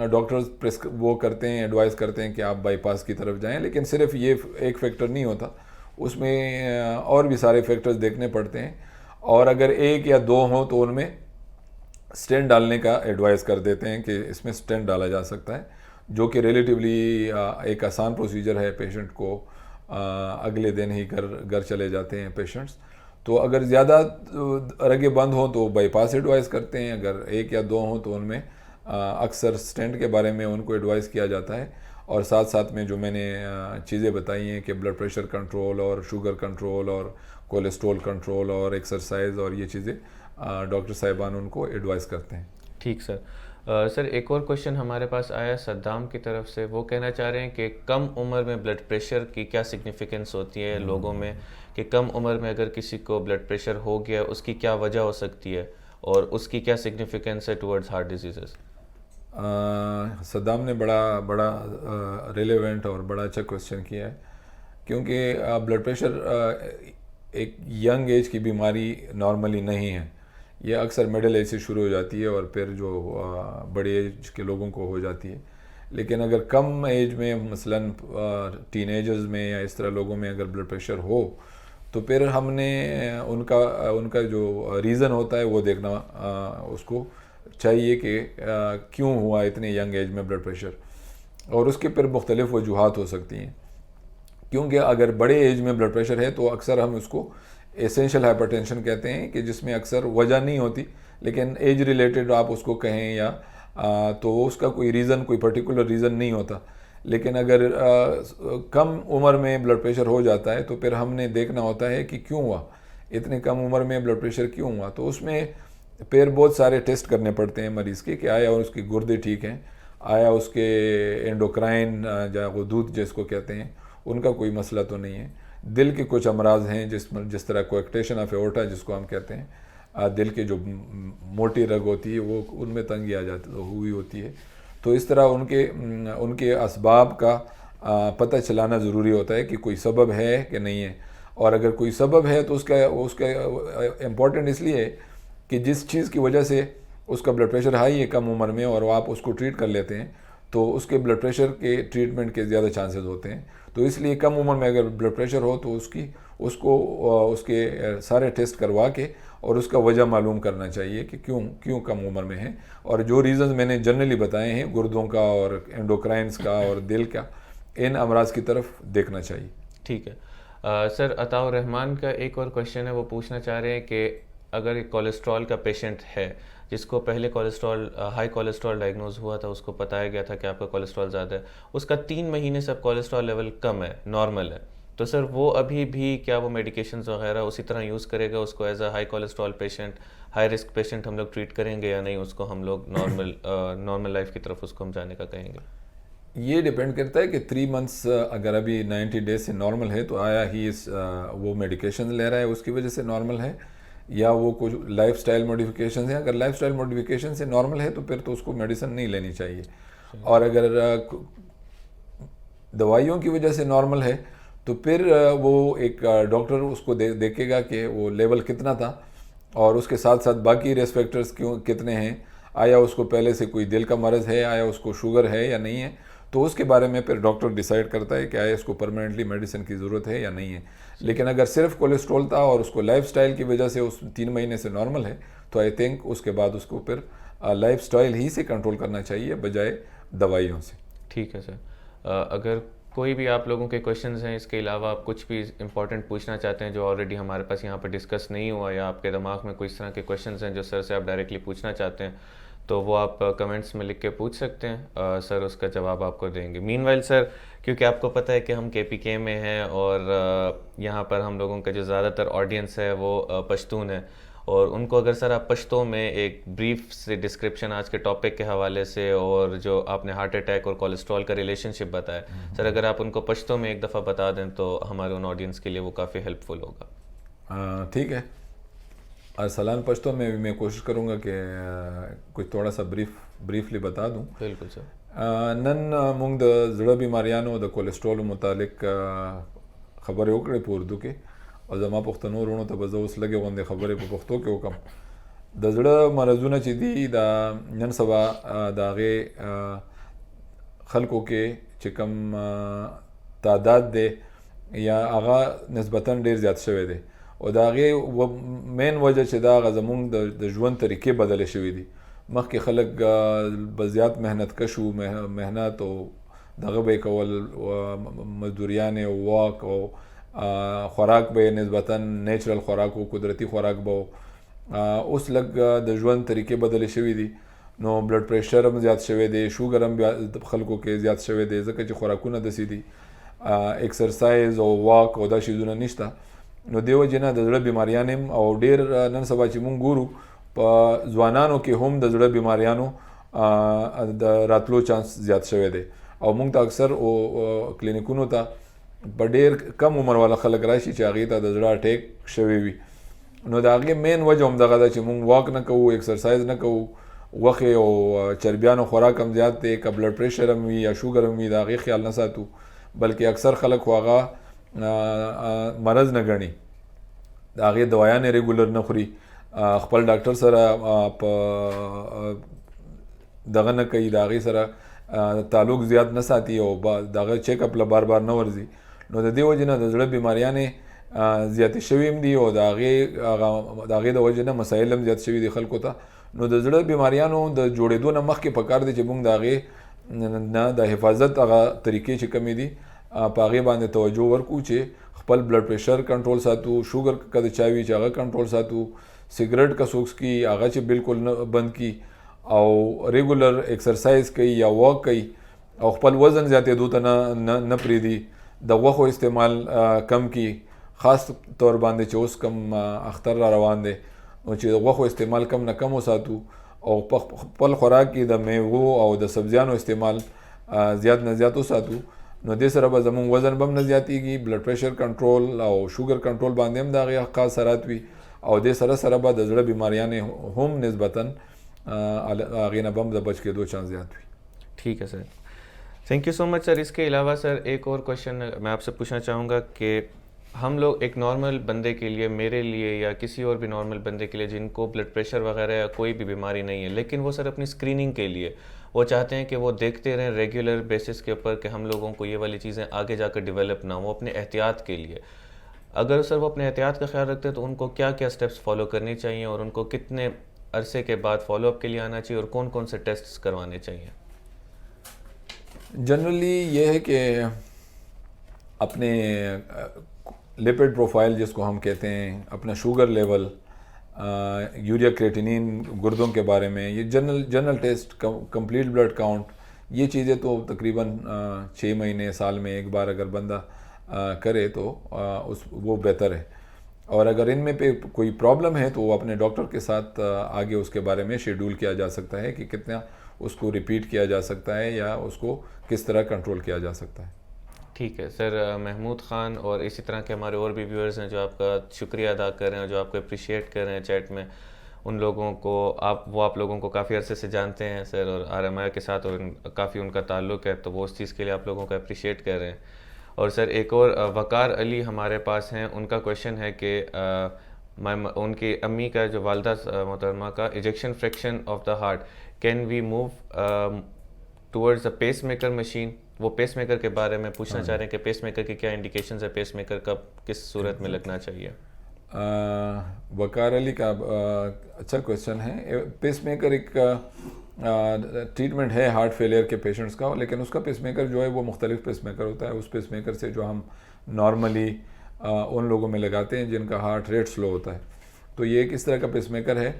ڈاکٹرز وہ کرتے ہیں, ایڈوائز کرتے ہیں کہ آپ بائی پاس کی طرف جائیں. لیکن صرف یہ ایک فیکٹر نہیں ہوتا, اس میں اور بھی سارے فیکٹرز دیکھنے پڑتے ہیں. اور اگر 1 یا 2 ہوں تو ان میں اسٹینٹ ڈالنے کا ایڈوائز کر دیتے ہیں کہ اس میں اسٹینٹ ڈالا جا سکتا ہے, جو کہ ریلیٹیولی ایک آسان پروسیجر ہے. پیشنٹ کو اگلے دن ہی گھر چلے جاتے ہیں پیشنٹس. تو اگر زیادہ رگیں بند ہوں تو بائی پاس ایڈوائز کرتے ہیں, اگر 1 یا 2 ہوں تو ان میں اکثر اسٹینٹ کے بارے میں ان کو ایڈوائز کیا جاتا ہے. اور ساتھ ساتھ میں جو میں نے چیزیں بتائی ہیں کہ بلڈ پریشر کنٹرول اور شوگر کنٹرول اور کولیسٹرول کنٹرول اور ایکسرسائز اور یہ چیزیں ڈاکٹر صاحبان ان کو ایڈوائز کرتے ہیں. ٹھیک سر. سر ایک اور کوشچن ہمارے پاس آیا صدام کی طرف سے, وہ کہنا چاہ رہے ہیں کہ کم عمر میں بلڈ پریشر کی کیا سگنیفیکنس ہوتی ہے لوگوں میں, کہ کم عمر میں اگر کسی کو بلڈ پریشر ہو گیا اس کی کیا وجہ ہو سکتی ہے اور اس کی کیا سگنیفیکنس ہے ٹورڈز ہارٹ ڈیزیزز. صدام نے بڑا ریلیونٹ اور بڑا اچھا کوشچن کیا ہے, کیونکہ بلڈ پریشر ایک ینگ ایج کی بیماری نارملی نہیں ہے. یہ اکثر مڈل ایج سے شروع ہو جاتی ہے اور پھر جو بڑی ایج کے لوگوں کو ہو جاتی ہے. لیکن اگر کم ایج میں مثلاً ٹین ایجرز میں یا اس طرح لوگوں میں اگر بلڈ پریشر ہو تو پھر ہم نے ان کا جو ریزن ہوتا ہے وہ دیکھنا اس کو چاہیے کہ کیوں ہوا اتنے ینگ ایج میں بلڈ پریشر, اور اس کے پھر مختلف وجوہات ہو سکتی ہیں. کیونکہ اگر بڑے ایج میں بلڈ پریشر ہے تو اکثر ہم اس کو ایسینشل ہائپر ٹینشن کہتے ہیں, کہ جس میں اکثر وجہ نہیں ہوتی لیکن ایج ریلیٹڈ آپ اس کو کہیں یا تو اس کا کوئی ریزن, کوئی پرٹیکولر ریزن نہیں ہوتا. لیکن اگر کم عمر میں بلڈ پریشر ہو جاتا ہے تو پھر ہم نے دیکھنا ہوتا ہے کہ کیوں ہوا, اتنے کم عمر میں بلڈ پریشر کیوں ہوا. تو اس میں پھر بہت سارے ٹیسٹ کرنے پڑتے ہیں مریض کے, کہ آیا اس کی گردے ٹھیک ہیں, آیا اس کے انڈوکرائن یا غدود جس کو کہتے ہیں ان کا کوئی مسئلہ تو نہیں ہے. دل کے کچھ امراض ہیں جس طرح کویکٹیشن آف ایورٹا جس کو ہم کہتے ہیں, دل کے جو موٹی رگ ہوتی ہے وہ ان میں تنگی آ جاتی ہوئی ہوتی ہے. تو اس طرح ان کے اسباب کا پتہ چلانا ضروری ہوتا ہے کہ کوئی سبب ہے کہ نہیں ہے. اور اگر کوئی سبب ہے تو اس کا امپورٹنٹ اس لیے ہے کہ جس چیز کی وجہ سے اس کا بلڈ پریشر ہائی ہے کم عمر میں اور آپ اس کو ٹریٹ کر لیتے ہیں تو اس کے بلڈ پریشر کے ٹریٹمنٹ کے زیادہ چانسز ہوتے ہیں. تو اس لیے کم عمر میں اگر بلڈ پریشر ہو تو اس کے سارے ٹیسٹ کروا کے اور اس کا وجہ معلوم کرنا چاہیے کہ کیوں کم عمر میں ہے. اور جو ریزنز میں نے جنرلی بتائے ہیں گردوں کا اور انڈوکرائنس کا اور دل کا, ان امراض کی طرف دیکھنا چاہیے. ٹھیک ہے. سر عطاء الرحمان کا ایک اور کوشچن ہے, وہ پوچھنا چاہ رہے ہیں کہ اگر ایک کولیسٹرول کا پیشنٹ ہے جس کو پہلے کولیسٹرول ہائی کولیسٹرول ڈائگنوز ہوا تھا, اس کو بتایا گیا تھا کہ آپ کا کولیسٹرول زیادہ ہے, اس کا 3 مہینے سے اب کولیسٹرول لیول کم ہے, نارمل ہے, تو سر وہ ابھی بھی کیا وہ میڈیکیشنز وغیرہ اسی طرح یوز کرے گا؟ اس کو as a high cholesterol patient, high risk patient ہم لوگ ٹریٹ کریں گے یا نہیں؟ اس کو ہم لوگ نارمل لائف کی طرف اس کو ہم جانے کا کہیں گے؟ یہ ڈیپینڈ کرتا ہے کہ 3 منتھس اگر ابھی 90 ڈیز سے نارمل ہے تو آیا ہی وہ میڈیکیشن لے رہا ہے اس کی وجہ سے نارمل ہے, یا وہ کچھ لائف سٹائل موڈیفیکیشنز ہیں. اگر لائف سٹائل موڈیفیکیشن سے نارمل ہے تو پھر تو اس کو میڈیسن نہیں لینی چاہیے. اور اگر دوائیوں کی وجہ سے نارمل ہے تو پھر وہ ایک ڈاکٹر اس کو دیکھے گا کہ وہ لیول کتنا تھا, اور اس کے ساتھ ساتھ باقی ریسک فیکٹرز کتنے ہیں, آیا اس کو پہلے سے کوئی دل کا مرض ہے, آیا اس کو شوگر ہے یا نہیں ہے, تو اس کے بارے میں پھر ڈاکٹر ڈیسائیڈ کرتا ہے کہ آیا اس کو پرماننٹلی میڈیسن کی ضرورت ہے یا نہیں ہے. لیکن اگر صرف کولیسٹرول تھا اور اس کو لائف سٹائل کی وجہ سے اس 3 مہینے سے نارمل ہے تو آئی تھنک اس کے بعد اس کو پھر لائف سٹائل ہی سے کنٹرول کرنا چاہیے بجائے دوائیوں سے. ٹھیک ہے سر. اگر کوئی بھی آپ لوگوں کے کویشچنز ہیں, اس کے علاوہ آپ کچھ بھی امپورٹنٹ پوچھنا چاہتے ہیں جو آلریڈی ہمارے پاس یہاں پہ ڈسکس نہیں ہوا, یا آپ کے دماغ میں کوئی اس طرح کے کویشچنز ہیں جو سر سے آپ ڈائریکٹلی پوچھنا چاہتے ہیں, تو وہ آپ کمنٹس میں لکھ کے پوچھ سکتے ہیں, سر اس کا جواب آپ کو دیں گے. مین وائل سر, کیونکہ آپ کو پتہ ہے کہ ہم KPK میں ہیں اور یہاں پر ہم لوگوں کا جو زیادہ تر آڈینس ہے وہ پشتون ہے, اور ان کو اگر سر آپ پشتو میں ایک بریف سے ڈسکرپشن آج کے ٹاپک کے حوالے سے, اور جو آپ نے ہارٹ اٹیک اور کولیسٹرول کا ریلیشن شپ بتایا سر, اگر آپ ان کو پشتو میں ایک دفعہ بتا دیں تو ہمارے ان آڈینس کے لیے وہ کافی ہیلپ فل ہوگا. ٹھیک ہے. ارسلان پشتو میں بھی میں کوشش کروں گا کہ کچھ تھوڑا سا بریفلی بتا دوں. بالکل سر. نن مونږ د زړه بیماریانو د کولیسټرول متعلق خبرې وکړې په اردو کې, او زما پښتنو وروڼو ته به زه اوس لږې غوندې خبرې په پښتو کې وکړم. د زړه مرضونه چې دي دا نن سبا د هغې خلکو کې چې کم تعداد دی یا هغه نسبتاً ډېر زیات شوی دی, او د هغې مین وجه چې دا هغه زمونږ د ژوند طریقې بدلې شوي دي. مخکې خلک به زیات محنت کش وو, محنت او دغه به یې کول, مزدوریانې او واک او خوراک به یې نسبتاً نیچرل خوراک و, قدرتي خوراک به و. اوس لږ د ژوند طریقې بدلې شوي دي, نو بلډ پریشر هم زیات شوی دی, شوګر هم بیا خلکو کې زیات شوی دی ځکه چې خوراکونه داسې دي, ایکسرسایز او واک او دا شیزونه نشته. نو دې وجې نه د زړه بیماریان هم, او ډېر نن سبا چې مونږ ګورو په ځوانانو کې هم د زړه بیماریانو د راتلو چانس زیات شوی دی, او مونږ ته اکثر کلینیکونو ته په ډېر کم عمر والا خلک راشي چې هغې ته د زړه اټیک شوی وي. نو د هغې مین وجه هم دغه ده چې مونږ واک نه کوو, ایکسرسایز نه کوو, غوښې او چربیانو خوراک هم زیات دی, که بلډ پریشر هم وي یا شوګر هم وي د هغې خیال نه ساتو, بلکې اکثر خلک خو هغه مرض نه ګڼي, د هغې دوایانې ریګولر نه خوري, خپل ډاکټر سره په دغه نه کوي, د هغې سره تعلق زیات نه ساتي او د هغه چیک اپ له بار بار نه ورځي. نو د دې وجې نه د زړه بیماریانې زیاتې شوي هم دي, او د هغې د وجې نه مسایل هم زیات شوي دي خلکو ته. نو د زړه بیماریانو د جوړېدو نه مخکې پکار دی چې موږ د هغې نه د حفاظت هغه طریقې چې کمې دي په هغې باندې توجه ورکړو, چې خپل بلډ پریشر کنټرول ساتو, شوګر که د چا وي چې هغه کنټرول ساتو, سګرټ که څوک څکي هغه چې بالکل نه بند کړي, او ریګولر ایکسرسایز کوي یا واک کوي, او خپل وزن زیاتېدو ته نه پرېږدي, د غوښو استعمال کم کړي, خاص طور باندې چې اوس کم اختر را روان دی نو چې د غوښو استعمال کم نه کم وساتو, او په خپل خوراک کې د میوو او د سبزیانو استعمال زیات نه زیات وساتو. نو دې سره به زمونږ وزن به هم نه زیاتېږي, بلډ پریشر کنټرول او شوګر کنټرول باندې هم د هغې خاص اثرات وي, او دې سره سره به د زړه بیماریانې هم نسبتاً هغې نه به هم د بچ کېدو چانس زیات وي. ٹھیک ہے سر, تھینک یو سو مچ سر. اس کے علاوہ سر ایک اور کویشچن میں آپ سے پوچھنا چاہوں گا کہ ہم لوگ ایک نارمل بندے کے لیے, میرے لیے یا کسی اور بھی نارمل بندے کے لیے جن کو بلڈ پریشر وغیرہ یا کوئی بھی بیماری نہیں ہے, لیکن وہ سر اپنی اسکریننگ کے لیے وہ چاہتے ہیں کہ وہ دیکھتے رہیں ریگولر بیسس کے اوپر کہ ہم لوگوں کو یہ والی چیزیں آگے جا کر ڈیولپ نہ ہوں, وہ اپنے احتیاط کے لیے, اگر سر وہ اپنے احتیاط کا خیال رکھتے ہیں تو ان کو کیا کیا اسٹیپس فالو کرنے چاہیے, اور ان کو کتنے عرصے کے بعد فالو اپ کے لیے آنا چاہیے, اور کون کون سے ٹیسٹس کروانے چاہیے؟ جنرلی یہ ہے کہ اپنے لپڈ پروفائل جس کو ہم کہتے ہیں, اپنا شوگر لیول, یوریا کریٹینین گردوں کے بارے میں، یہ general test, complete blood count, یہ چیزیں تو تقریباً 6 مہینے سال میں ایک بار اگر بندہ کرے تو وہ بہتر ہے. اور اگر ان میں پہ کوئی پرابلم ہے تو وہ اپنے ڈاکٹر کے ساتھ آگے اس کے بارے میں شیڈول کیا جا سکتا ہے کہ کتنا اس کو ریپیٹ کیا جا سکتا ہے یا اس کو کس طرح کنٹرول کیا جا سکتا ہے. ٹھیک ہے سر. محمود خان اور اسی طرح کے ہمارے اور بھی ویورز ہیں جو آپ کا شکریہ ادا کر رہے ہیں، جو آپ کو اپریشیٹ کر رہے ہیں چیٹ میں. ان لوگوں کو آپ لوگوں کو کافی عرصے سے جانتے ہیں سر، اور RMI کے ساتھ اور کافی ان کا تعلق ہے، تو وہ اس چیز کے لیے آپ لوگوں کو اپریشیٹ کر رہے ہیں. اور سر ایک اور وقار علی ہمارے پاس ہیں، ان کا کویشچن ہے کہ ان کی امی کا جو والدہ محترمہ کا ejection fraction of the heart, can we move towards a pacemaker machine? وہ پیس میکر کے بارے میں پوچھنا چاہ رہے ہیں کہ پیس میکر کی کیا انڈیکیشنز ہے، پیس میکر کب کس صورت میں لگنا چاہیے. وقار علی کا اچھا کویشچن ہے. پیس میکر ایک ٹریٹمنٹ ہے ہارٹ فیلئر کے پیشنٹس کا، لیکن اس کا پیس میکر جو ہے وہ مختلف پیس میکر ہوتا ہے. اس پیس میکر سے جو ہم نارملی ان لوگوں میں لگاتے ہیں جن کا ہارٹ ریٹ سلو ہوتا ہے، تو یہ ایک اس طرح کا پیس میکر ہے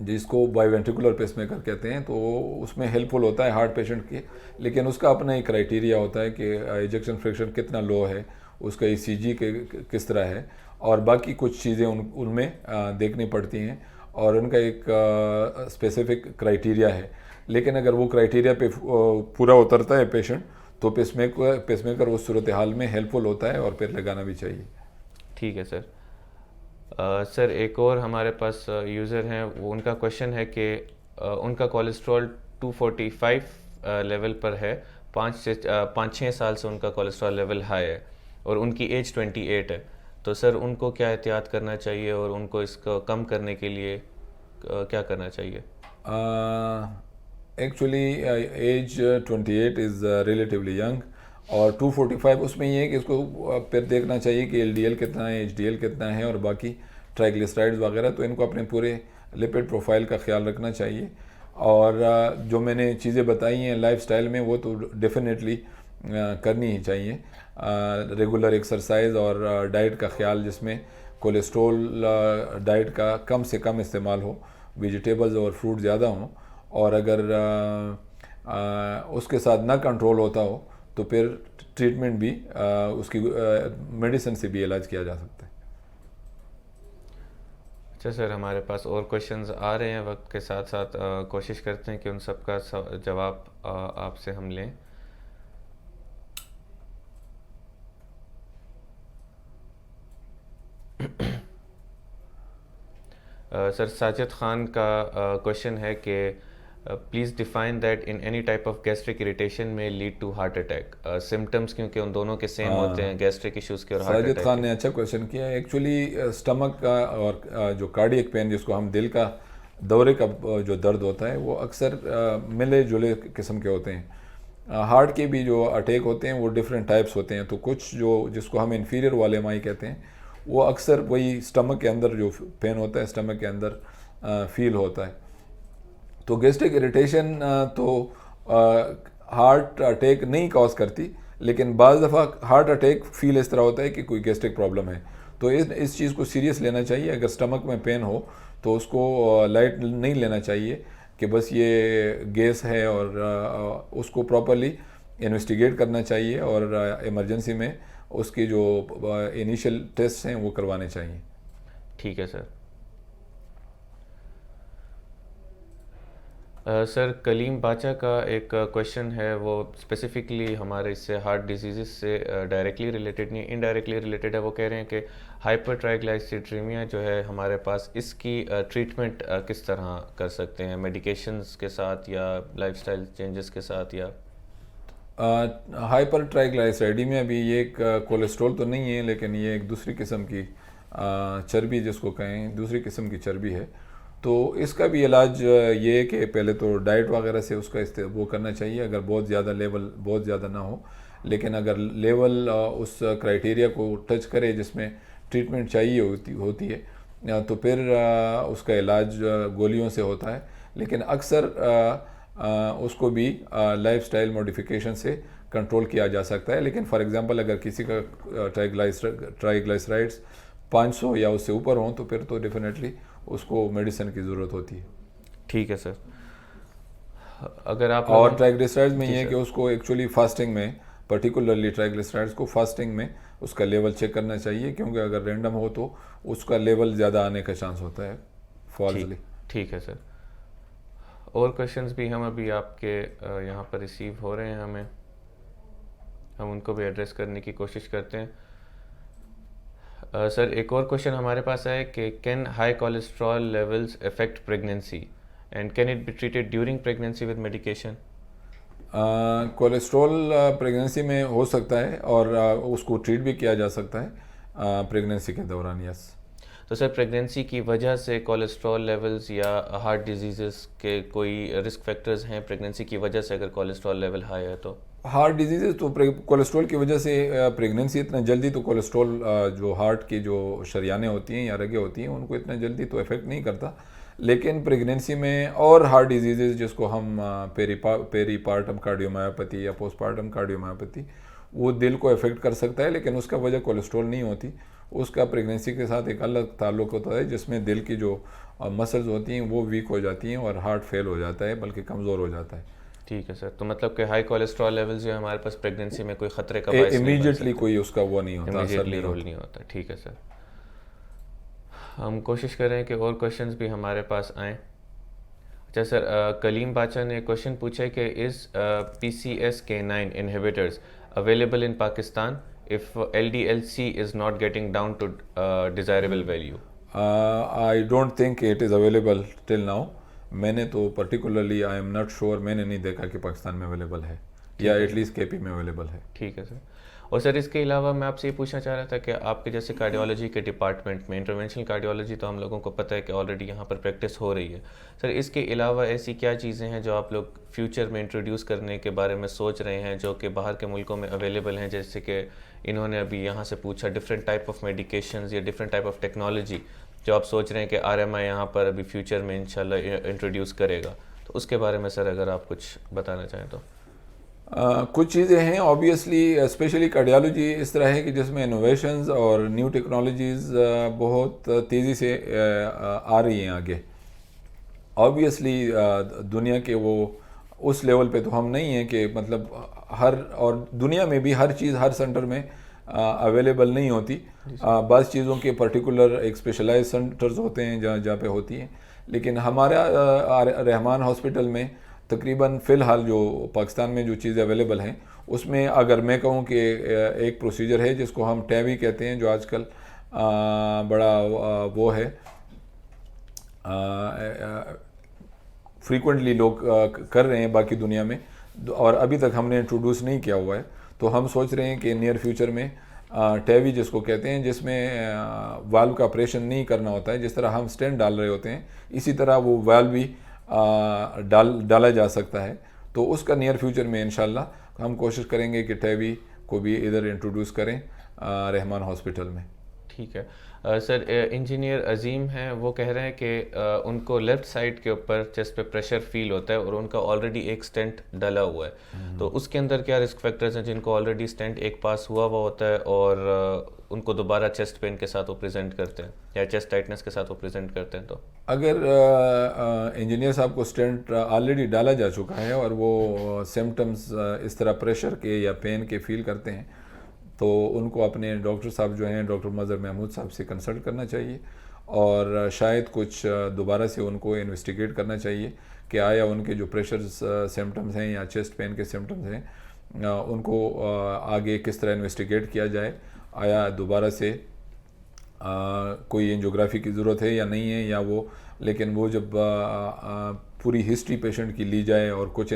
جس کو بائی وینٹریکولر پیس میکر کہتے ہیں. تو اس میں ہیلپ فل ہوتا ہے ہارٹ پیشنٹ کے، لیکن اس کا اپنا ایک کرائیٹیریا ہوتا ہے کہ ایجیکشن فریکشن کتنا لو ہے، اس کا ECG کس طرح ہے، اور باقی کچھ چیزیں ان میں دیکھنی پڑتی ہیں، اور ان کا ایک اسپیسیفک کرائیٹیریا ہے. لیکن اگر وہ کرائیٹیریا پہ پورا اترتا ہے پیشنٹ تو پیس میکر اس صورتحال میں ہیلپ فل ہوتا ہے اور پھر لگانا بھی چاہیے. ٹھیک ہے سر. سر ایک اور ہمارے پاس یوزر ہیں، وہ ان کا کویشچن ہے کہ ان کا کولیسٹرول 245 لیول پر ہے، 5-6 سال سے ان کا کولیسٹرول لیول ہائی ہے، اور ان کی ایج 28 ہے. تو سر ان کو کیا احتیاط کرنا چاہیے، اور ان کو اس کو کم کرنے کے لیے کیا کرنا چاہیے؟ Actually age 28 is relatively young, اور 245 اس میں یہ ہے کہ اس کو پھر دیکھنا چاہیے کہ LDL کتنا ہے، HDL کتنا ہے، اور باقی ٹرائیگلیسرائڈز وغیرہ. تو ان کو اپنے پورے لپڈ پروفائل کا خیال رکھنا چاہیے. اور جو میں نے چیزیں بتائی ہیں لائف سٹائل میں، وہ تو ڈیفینیٹلی کرنی ہی چاہیے. ریگولر ایکسرسائز اور ڈائٹ کا خیال، جس میں کولیسٹرول ڈائٹ کا کم سے کم استعمال ہو، ویجیٹیبلز اور فروٹ زیادہ ہوں، اور اگر اس کے ساتھ نہ کنٹرول ہوتا ہو تو پھر ٹریٹمنٹ بھی اس کی میڈیسن سے بھی علاج کیا جا سکتا ہے. اچھا سر، ہمارے پاس اور کویشچنز آ رہے ہیں، وقت کے ساتھ ساتھ کوشش کرتے ہیں کہ ان سب کا جواب آپ سے ہم لیں. سر ساجد خان کا کویشچن ہے کہ please define that in any type of gastric irritation میں lead to heart attack. Symptoms کیونکہ ان دونوں کے سیم ہوتے ہیں، گیسٹرک ایشوز کے اور ہارٹ اٹیک. ساجد خان نے اچھا کویشچن کیا ہے. ایکچولی اسٹمک کا اور جو کارڈیک پین، جس کو ہم دل کا دورے کا جو درد ہوتا ہے، وہ اکثر ملے جلے قسم کے ہوتے ہیں. ہارٹ کے بھی جو اٹیک ہوتے ہیں وہ ڈفرینٹ ٹائپس ہوتے ہیں. تو کچھ جس کو ہم انفیریئر والے MI کہتے ہیں، وہ اکثر وہی اسٹمک کے اندر جو پین ہوتا ہے، اسٹمک کے اندر فیل ہوتا ہے. تو گیسٹرک اریٹیشن تو ہارٹ اٹیک نہیں کاز کرتی، لیکن بعض دفعہ ہارٹ اٹیک فیل اس طرح ہوتا ہے کہ کوئی گیسٹرک پرابلم ہے. تو اس چیز کو سیریس لینا چاہیے. اگر اسٹمک میں پین ہو تو اس کو لائٹ نہیں لینا چاہیے کہ بس یہ گیس ہے، اور اس کو پراپرلی انویسٹیگیٹ کرنا چاہیے، اور ایمرجنسی میں اس کی جو انیشیل ٹیسٹ ہیں وہ کروانے چاہیے. ٹھیک ہے سر. سر کلیم باچا کا ایک کویشچن ہے، وہ اسپیسیفکلی ہمارے اس سے ہارٹ ڈیزیزز سے ڈائریکٹلی ریلیٹڈ نہیں، انڈائریکٹلی ریلیٹڈ ہے. وہ کہہ رہے ہیں کہ ہائپر ٹرائیگلائسیڈیمیا جو ہے ہمارے پاس، اس کی ٹریٹمنٹ کس طرح کر سکتے ہیں، میڈیکیشنز کے ساتھ یا لائف سٹائل چینجز کے ساتھ؟ یا ہائپر ٹرائیگلائسیڈیمیا بھی یہ ایک کولیسٹرول تو نہیں ہے، لیکن یہ ایک دوسری قسم کی چربی، جس کو کہیں دوسری قسم کی چربی ہے. تو اس کا بھی علاج یہ ہے کہ پہلے تو ڈائٹ وغیرہ سے اس کا وہ کرنا چاہیے، اگر بہت زیادہ لیول بہت زیادہ نہ ہو. لیکن اگر لیول اس کرائیٹیریا کو ٹچ کرے جس میں ٹریٹمنٹ چاہیے ہوتی ہے، تو پھر اس کا علاج گولیوں سے ہوتا ہے. لیکن اکثر اس کو بھی لائف سٹائل موڈیفیکیشن سے کنٹرول کیا جا سکتا ہے. لیکن فار ایگزامپل اگر کسی کا ٹرائیگلائسرائڈس 500 یا اس سے اوپر ہوں تو پھر تو ڈیفینیٹلی اس کو میڈیسن کی ضرورت ہوتی ہے. ٹھیک ہے سر. اگر آپ اور ٹرائیگلیسرائڈز میں یہ ہے کہ اس کو ایکچولی فاسٹنگ میں پرٹیکولرلی ٹرائیگلیسرائڈز کو فاسٹنگ میں اس کا لیول چیک کرنا چاہیے, کیونکہ اگر رینڈم ہو تو اس کا لیول زیادہ آنے کا چانس ہوتا ہے فالزلی. ٹھیک ہے سر. اور کویشچنز بھی ہم ابھی آپ کے یہاں پر ریسیو ہو رہے ہیں, ہم ان کو بھی ایڈریس کرنے کی کوشش کرتے ہیں. سر ایک اور کویشچن ہمارے پاس ہے کہ can high cholesterol levels affect pregnancy and can it be treated during pregnancy with medication? Cholesterol pregnancy میں ہو سکتا ہے اور اس کو ٹریٹ بھی کیا جا سکتا ہے پریگنینسی کے دوران. یس. تو سر پریگنینسی کی وجہ سے کولیسٹرول لیولز یا ہارٹ ڈیزیزز کے کوئی رسک فیکٹرز ہیں پریگنینسی کی وجہ سے اگر کولیسٹرول لیول ہائی ہے تو؟ ہارٹ ڈیزیزز تو کولیسٹرول کی وجہ سے پریگنینسی اتنا جلدی تو کولیسٹرول جو ہارٹ کی جو شریانیں ہوتی ہیں یا رگیں ہوتی ہیں ان کو اتنا جلدی تو افیکٹ نہیں کرتا, لیکن پریگنینسی میں اور ہارٹ ڈیزیزز جس کو ہم پیری پارٹم کارڈیومایوپیتھی یا پوسٹ پارٹم کارڈیومایوپیتھی, وہ دل کو افیکٹ کر سکتا ہے, لیکن اس کا وجہ کولیسٹرول نہیں ہوتی. اس کا پریگنینسی کے ساتھ ایک الگ تعلق ہوتا ہے جس میں دل کی جو مسلز ہوتی ہیں وہ ویک ہو جاتی ہیں اور ہارٹ فیل ہو جاتا ہے, بلکہ کمزور ہو جاتا ہے. ٹھیک ہے سر. تو مطلب کہ ہائی کولیسٹرول لیول جو ہے ہمارے پاس پریگنینسی میں کوئی خطرے کا باعث امیجیٹلی کوئی اس کا وہ نہیں ہوتا, امیجیٹلی رول نہیں ہوتا. ٹھیک ہے سر. ہم کوشش کر رہے ہیں کہ اور کویشچنز بھی ہمارے پاس آئیں. اچھا سر, کلیم باچا نے کویشچن پوچھا ہے کہ از PCSK9 inhibitors available in Pakistan if LDL-C is not getting down to desirable value? I don't think it is available till now. میں نے تو particularly I am not sure, میں نے نہیں دیکھا کہ پاکستان میں اویلیبل ہے یا ایٹ لیسٹ KP میں اویلیبل ہے. ٹھیک ہے سر. اور سر اس کے علاوہ میں آپ سے یہ پوچھنا چاہ رہا تھا کہ آپ کے جیسے کارڈیولوجی کے ڈپارٹمنٹ میں انٹرونشنل کارڈیولوجی تو ہم لوگوں کو پتہ ہے کہ آلریڈی یہاں پر پریکٹس ہو رہی ہے. سر اس کے علاوہ ایسی کیا چیزیں ہیں جو آپ لوگ فیوچر میں انٹروڈیوس کرنے کے بارے میں سوچ رہے ہیں جو کہ باہر کے ملکوں میں اویلیبل ہیں, جیسے کہ انہوں نے ابھی یہاں سے پوچھا ڈفرینٹ ٹائپ آف میڈیکیشنز یا ڈفرینٹ ٹائپ آف ٹیکنالوجی جو آپ سوچ رہے ہیں کہ RMI یہاں پر ابھی فیوچر میں انشاءاللہ انٹروڈیوس کرے گا, تو اس کے بارے میں سر اگر آپ کچھ بتانا چاہیں تو؟ کچھ چیزیں ہیں آبویسلی, اسپیشلی کارڈیالوجی اس طرح ہے کہ جس میں انوویشنز اور نیو ٹیکنالوجیز بہت تیزی سے آ رہی ہیں آگے. آبویسلی دنیا کے وہ اس لیول پہ تو ہم نہیں ہیں کہ مطلب اور دنیا میں بھی ہر چیز ہر سینٹر میں اویلیبل نہیں ہوتی. بعض چیزوں کے پرٹیکولر ایک اسپیشلائز سینٹرز ہوتے ہیں جہاں پہ ہوتی ہیں, لیکن ہمارا رحمان ہاسپٹل میں تقریباً فی الحال جو پاکستان میں جو چیزیں اویلیبل ہیں اس میں اگر میں کہوں کہ ایک پروسیجر ہے جس کو ہم ٹیوی کہتے ہیں, جو آج کل بڑا وہ ہے, فریکوینٹلی لوگ کر رہے ہیں باقی دنیا میں, اور ابھی تک ہم نے انٹروڈیوس نہیں کیا ہوا ہے. تو ہم سوچ رہے ہیں کہ نیئر فیوچر میں ٹیوی جس کو کہتے ہیں, جس میں والو کا آپریشن نہیں کرنا ہوتا ہے, جس طرح ہم سٹینٹ ڈال رہے ہوتے ہیں اسی طرح وہ والو بھی ڈالا جا سکتا ہے. تو اس کا نیئر فیوچر میں انشاءاللہ ہم کوشش کریں گے کہ ٹیوی کو بھی ادھر انٹروڈیوس کریں رحمان ہاسپٹل میں. ٹھیک ہے سر. انجینئر عظیم ہیں, وہ کہہ رہے ہیں کہ ان کو لیفٹ سائڈ کے اوپر چیسٹ پہ پریشر فیل ہوتا ہے اور ان کا آلریڈی ایک سٹینٹ ڈلا ہوا ہے, تو اس کے اندر کیا رسک فیکٹرز ہیں جن کو آلریڈی سٹینٹ ایک پاس ہوا ہوتا ہے اور ان کو دوبارہ چیسٹ پین کے ساتھ وہ پریزنٹ کرتے ہیں یا چیسٹ ٹائٹنس کے ساتھ وہ پریزنٹ کرتے ہیں؟ تو اگر انجینئر صاحب کو سٹینٹ آلریڈی ڈالا جا چکا ہے اور وہ سمٹمز اس طرح پریشر کے یا پین کے فیل کرتے ہیں تو ان کو اپنے ڈاکٹر صاحب جو ہیں ڈاکٹر مظہر محمود صاحب سے کنسلٹ کرنا چاہیے, اور شاید کچھ دوبارہ سے ان کو انویسٹیگیٹ کرنا چاہیے کہ آیا ان کے جو پریشر سمٹمز ہیں یا چیسٹ پین کے سمٹمز ہیں ان کو آگے کس طرح انویسٹیگیٹ کیا جائے, آیا دوبارہ سے کوئی اینجیوگرافی کی ضرورت ہے یا نہیں ہے, یا وہ لیکن وہ جب پوری ہسٹری پیشنٹ کی لی جائے اور کچھ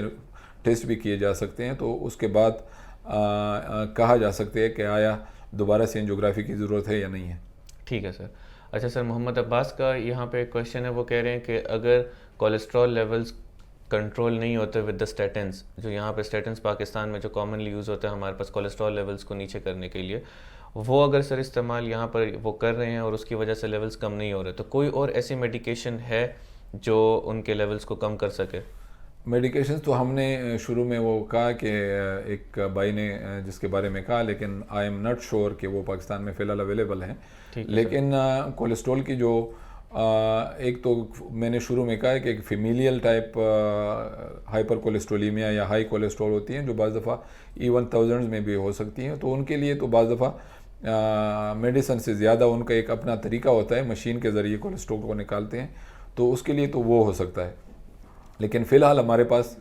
ٹیسٹ بھی کیے جا سکتے ہیں تو اس کے بعد کہا جا سکتے ہے کہ آیا دوبارہ سے اینجیوگرافی کی ضرورت ہے یا نہیں ہے. ٹھیک ہے سر. اچھا سر, محمد عباس کا یہاں پہ ایک کویشچن ہے, وہ کہہ رہے ہیں کہ اگر کولیسٹرول لیولز کنٹرول نہیں ہوتے ود دا اسٹیٹنس, جو یہاں پہ اسٹیٹنس پاکستان میں جو کامنلی یوز ہوتا ہے ہمارے پاس کولیسٹرول لیولز کو نیچے کرنے کے لیے, وہ اگر سر استعمال یہاں پر وہ کر رہے ہیں اور اس کی وجہ سے لیولز کم نہیں ہو رہے, تو کوئی اور ایسی میڈیکیشن ہے جو ان کے لیولز کو کم کر سکے؟ میڈیکیشنز تو ہم نے شروع میں وہ کہا کہ ایک بھائی نے جس کے بارے میں کہا، لیکن آئی ایم ناٹ شور کہ وہ پاکستان میں فی الحال اویلیبل ہیں. لیکن کولیسٹرول کی جو ایک تو میں نے شروع میں کہا ہے کہ ایک فیمیلیل ٹائپ ہائپر کولیسٹرولیمیا یا ہائی کولیسٹرول ہوتی ہیں جو بعض دفعہ ایون تھاؤزنڈز میں بھی ہو سکتی ہیں. تو ان کے لیے تو بعض دفعہ میڈیسن سے زیادہ ان کا ایک اپنا طریقہ ہوتا ہے، مشین کے ذریعے کولیسٹرول کو نکالتے ہیں، تو اس کے لیے تو وہ ہو سکتا ہے. لیکن فی الحال ہمارے پاس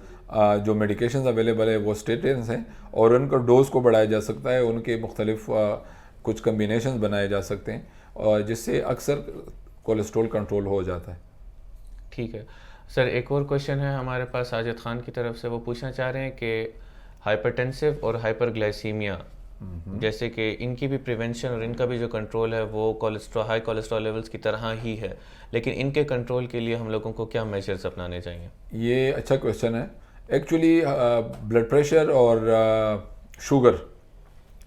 جو میڈیکیشنز اویلیبل ہے وہ اسٹیٹنز ہیں، اور ان کا ڈوز کو بڑھایا جا سکتا ہے، ان کے مختلف کچھ کمبینیشنز بنائے جا سکتے ہیں، اور جس سے اکثر کولیسٹرول کنٹرول ہو جاتا ہے. ٹھیک ہے سر. ایک اور کویشچن ہے ہمارے پاس ساجد خان کی طرف سے. وہ پوچھنا چاہ رہے ہیں کہ ہائپرٹینسو اور ہائپر گلائسیمیا جیسے کہ ان کی بھی پریونشن اور ان کا بھی جو کنٹرول ہے وہ ہائی کولیسٹرول لیولز کی طرح ہی ہے، لیکن ان کے کنٹرول کے لیے ہم لوگوں کو کیا میجرز اپنانے چاہیے؟ یہ اچھا کویشچن ہے. ایکچولی بلڈ پریشر اور شوگر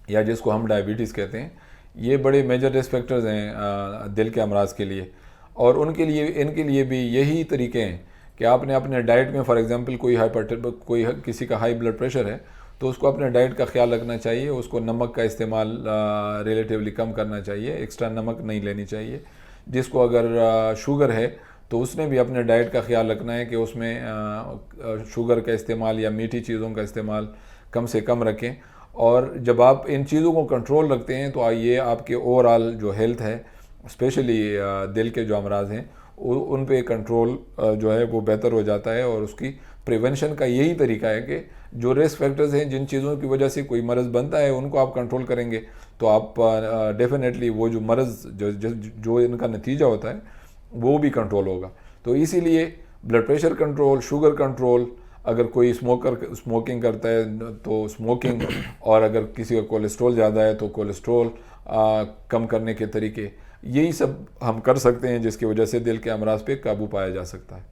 یا جس کو ہم ڈائبٹیز کہتے ہیں، یہ بڑے میجر رسک فیکٹرز ہیں دل کے امراض کے لیے، اور ان کے لیے بھی یہی طریقے ہیں کہ آپ نے اپنے ڈائٹ میں فار ایگزامپل کوئی کسی کا ہائی بلڈ پریشر ہے تو اس کو اپنے ڈائٹ کا خیال رکھنا چاہیے، اس کو نمک کا استعمال ریلیٹیولی کم کرنا چاہیے، ایکسٹرا نمک نہیں لینی چاہیے. جس کو اگر شوگر ہے تو اس نے بھی اپنے ڈائٹ کا خیال رکھنا ہے کہ اس میں شوگر کا استعمال یا میٹھی چیزوں کا استعمال کم سے کم رکھیں. اور جب آپ ان چیزوں کو کنٹرول رکھتے ہیں تو یہ آپ کے اوور آل جو ہیلتھ ہے، اسپیشلی دل کے جو امراض ہیں ان پہ کنٹرول جو ہے وہ بہتر ہو جاتا ہے. اور اس کی پریونشن کا یہی طریقہ ہے کہ جو رسک فیکٹرز ہیں، جن چیزوں کی وجہ سے کوئی مرض بنتا ہے، ان کو آپ کنٹرول کریں گے تو آپ ڈیفینیٹلی وہ جو مرض جو ان کا نتیجہ ہوتا ہے وہ بھی کنٹرول ہوگا. تو اسی لیے blood pressure control, sugar control, اگر کوئی اسموکنگ کرتا ہے تو اسموکنگ، اور اگر کسی کا کولیسٹرول زیادہ ہے تو کولیسٹرول کم کرنے کے طریقے، یہی سب ہم کر سکتے ہیں جس کی وجہ سے دل کے امراض پہ قابو پایا جا سکتا ہے.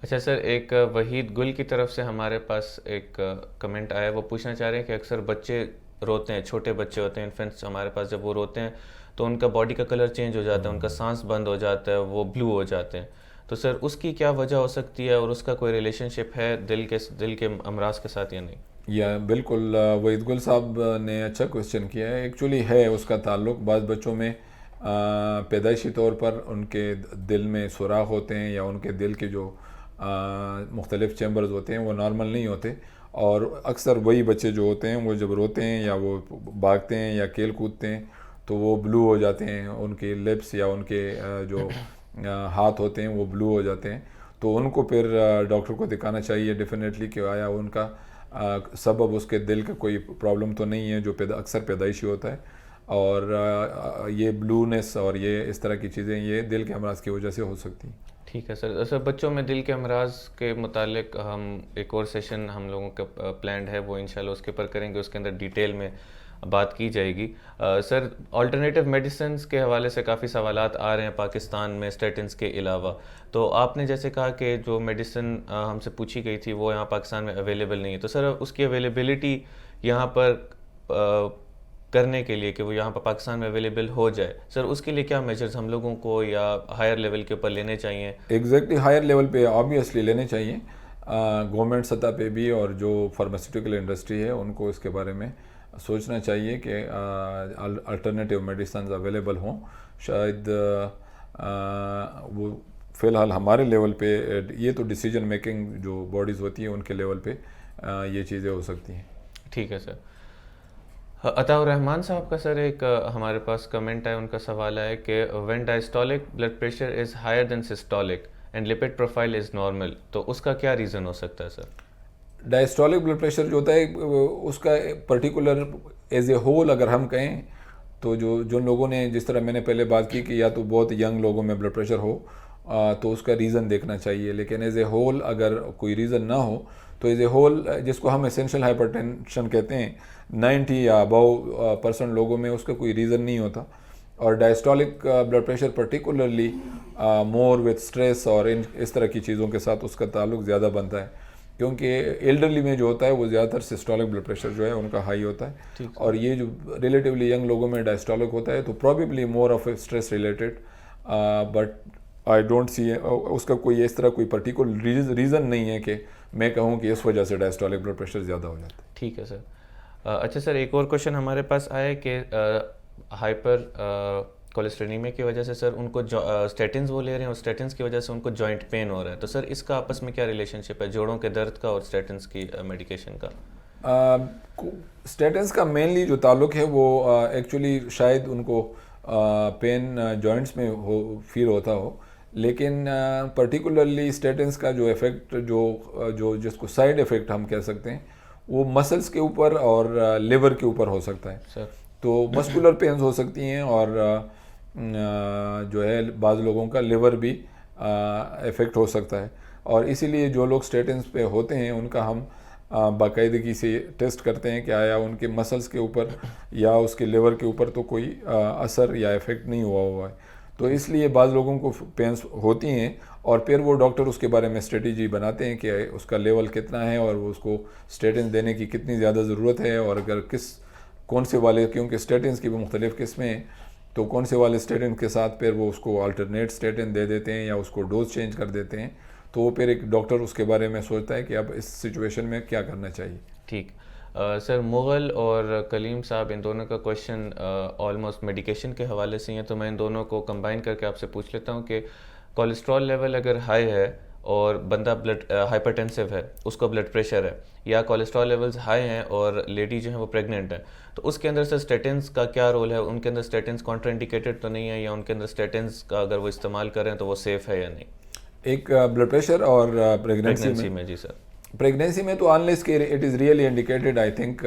اچھا سر، ایک وحید گل کی طرف سے ہمارے پاس ایک کمنٹ آیا. وہ پوچھنا چاہ رہے ہیں کہ اکثر بچے روتے ہیں، چھوٹے بچے ہوتے ہیں انفینٹس ہمارے پاس، جب وہ روتے ہیں تو ان کا باڈی کا کلر چینج ہو جاتا ہے، ان کا سانس بند ہو جاتا ہے، وہ بلو ہو جاتے ہیں. تو سر اس کی کیا وجہ ہو سکتی ہے، اور اس کا کوئی ریلیشن شپ ہے دل کے امراض کے ساتھ یا نہیں؟ یا بالکل وحید گل صاحب نے اچھا کویشچن کیا ہے. ایکچولی ہے اس کا تعلق. بعض بچوں میں پیدائشی طور پر ان کے دل میں سوراخ ہوتے ہیں، یا ان کے دل کے جو مختلف چیمبرز ہوتے ہیں وہ نارمل نہیں ہوتے، اور اکثر وہی بچے جو ہوتے ہیں وہ جب روتے ہیں یا وہ بھاگتے ہیں یا کھیل کودتے ہیں تو وہ بلو ہو جاتے ہیں. ان کے لپس یا ان کے جو ہاتھ ہوتے ہیں وہ بلو ہو جاتے ہیں. تو ان کو پھر ڈاکٹر کو دکھانا چاہیے ڈیفینیٹلی کہ آیا ان کا سبب اس کے دل کا کوئی پرابلم تو نہیں ہے جو اکثر پیدائشی ہوتا ہے. اور یہ بلونس اور یہ اس طرح کی چیزیں یہ دل کے امراض کی وجہ سے ہو سکتی ہیں. ٹھیک ہے سر. سر بچوں میں دل کے امراض کے متعلق ہم ایک اور سیشن ہم لوگوں کا پلانڈ ہے، وہ انشاءاللہ اس کے اوپر کریں گے، اس کے اندر ڈیٹیل میں بات کی جائے گی. سر آلٹرنیٹیو میڈیسنز کے حوالے سے کافی سوالات آ رہے ہیں پاکستان میں اسٹیٹنز کے علاوہ. تو آپ نے جیسے کہا کہ جو میڈیسن ہم سے پوچھی گئی تھی وہ یہاں پاکستان میں اویلیبل نہیں ہے، تو سر اس کی اویلیبلٹی یہاں پر کرنے کے لیے کہ وہ یہاں پر پاکستان میں اویلیبل ہو جائے، سر اس کے لیے کیا میجرز ہم لوگوں کو یا ہائر لیول کے اوپر لینے چاہیے؟ ایگزیکٹلی ہائر لیول پہ آبویسلی لینے چاہیے، گورنمنٹ سطح پہ بھی، اور جو فارماسیوٹیکل انڈسٹری ہے ان کو اس کے بارے میں سوچنا چاہیے کہ الٹرنیٹیو میڈیسنز اویلیبل ہوں. شاید وہ فی الحال ہمارے لیول پہ یہ تو ڈیسیجن میکنگ جو باڈیز ہوتی ہیں ان کے لیول پہ یہ چیزیں ہو سکتی ہیں. ٹھیک ہے سر. عطاء الرحمان صاحب کا سر ایک ہمارے پاس کمنٹ ہے، ان کا سوال ہے کہ when diastolic blood pressure is higher than systolic and lipid profile is normal، تو اس کا کیا ریزن ہو سکتا ہے سر؟ ڈائسٹولک بلڈ پریشر جو ہوتا ہے اس کا پرٹیکولر ایز اے ہول اگر ہم کہیں تو جو لوگوں نے، جس طرح میں نے پہلے بات کی کہ یا تو بہت ینگ لوگوں میں بلڈ پریشر ہو تو اس کا ریزن دیکھنا چاہیے. لیکن ایز اے ہول اگر کوئی ریزن نہ ہو تو ایز اے ہول جس کو ہم اسینشل ہائپر ٹینشن کہتے ہیں 90 یا ابو% لوگوں میں اس کا کوئی ریزن نہیں ہوتا. اور diastolic blood pressure particularly more with stress اور اس طرح کی چیزوں کے ساتھ اس کا تعلق زیادہ بنتا ہے، کیونکہ ایلڈرلی میں جو ہوتا ہے وہ زیادہ تر سسٹولک بلڈ پریشر جو ہے ان کا ہائی ہوتا ہے. اور یہ جو ریلیٹیولی ینگ لوگوں میں ڈائسٹولک ہوتا ہے تو probably more of a stress related, but I don't see اس کا کوئی اس طرح کوئی پرٹیکولر ریزن نہیں ہے کہ میں کہوں کہ اس وجہ سے ڈائسٹولک بلڈ پریشر زیادہ ہو جاتا ہے. ٹھیک ہے سر. اچھا سر، ایک اور کوشچن ہمارے پاس آیا کہ ہائپر کولیسٹرینیمیا کی وجہ سے سر ان کو اسٹیٹنز وہ لے رہے ہیں اور اسٹیٹنز کی وجہ سے ان کو جوائنٹ پین ہو رہا ہے، تو سر اس کا آپس میں کیا ریلیشن شپ ہے جوڑوں کے درد کا اور اسٹیٹنز کی میڈیکیشن کا؟ اسٹیٹنس کا مینلی جو تعلق ہے وہ ایکچولی شاید ان کو پین جوائنٹس میں فیل ہوتا ہو، لیکن پرٹیکولرلی اسٹیٹنس کا جو ایفیکٹ جو جس کو سائیڈ ایفیکٹ ہم کہہ سکتے ہیں وہ مسلس کے اوپر اور لیور کے اوپر ہو سکتا ہے. سر تو مسکولر پینز ہو سکتی ہیں اور جو ہے بعض لوگوں کا لیور بھی افیکٹ ہو سکتا ہے، اور اسی لیے جو لوگ اسٹیٹنس پہ ہوتے ہیں ان کا ہم باقاعدگی سے ٹیسٹ کرتے ہیں کہ آیا ان کے مسلس کے اوپر یا اس کے لیور کے اوپر تو کوئی اثر یا افیکٹ نہیں ہوا ہے. تو اس لیے بعض لوگوں کو پینس ہوتی ہیں اور پھر وہ ڈاکٹر اس کے بارے میں اسٹریٹجی بناتے ہیں کہ اس کا لیول کتنا ہے اور وہ اس کو اسٹیٹن دینے کی کتنی زیادہ ضرورت ہے، اور اگر کون سے والے، کیونکہ اسٹیٹنس کی بھی مختلف قسمیں ہیں، تو کون سے والے اسٹیٹن کے ساتھ پھر وہ اس کو الٹرنیٹ اسٹیٹن دے دیتے ہیں یا اس کو ڈوز چینج کر دیتے ہیں. تو وہ پھر ایک ڈاکٹر اس کے بارے میں سوچتا ہے کہ اب اس سچویشن میں کیا کرنا چاہیے. ٹھیک. سر مغل اور کلیم صاحب ان دونوں کا کویشچن آلموسٹ میڈیکیشن کے حوالے سے ہیں، تو میں ان دونوں کو کمبائن کر کے آپ سے پوچھ لیتا ہوں کہ کولیسٹرول لیول اگر ہائی ہے اور بندہ بلڈ ہائپرٹینسو ہے، اس کو بلڈ پریشر ہے، یا کولیسٹرول لیولز ہائی ہیں اور لیڈی جو ہیں وہ پریگننٹ ہیں، تو اس کے اندر سر اسٹیٹنس کا کیا رول ہے؟ ان کے اندر اسٹیٹنس کانٹرا انڈیکیٹڈ تو نہیں ہے، یا ان کے اندر اسٹیٹنس کا اگر وہ استعمال کریں تو وہ سیف ہے یا نہیں؟ ایک بلڈ پریشر اور پریگننسی میں جی سر. پریگنینسی میں تو انلیس کہ it is really indicated, I think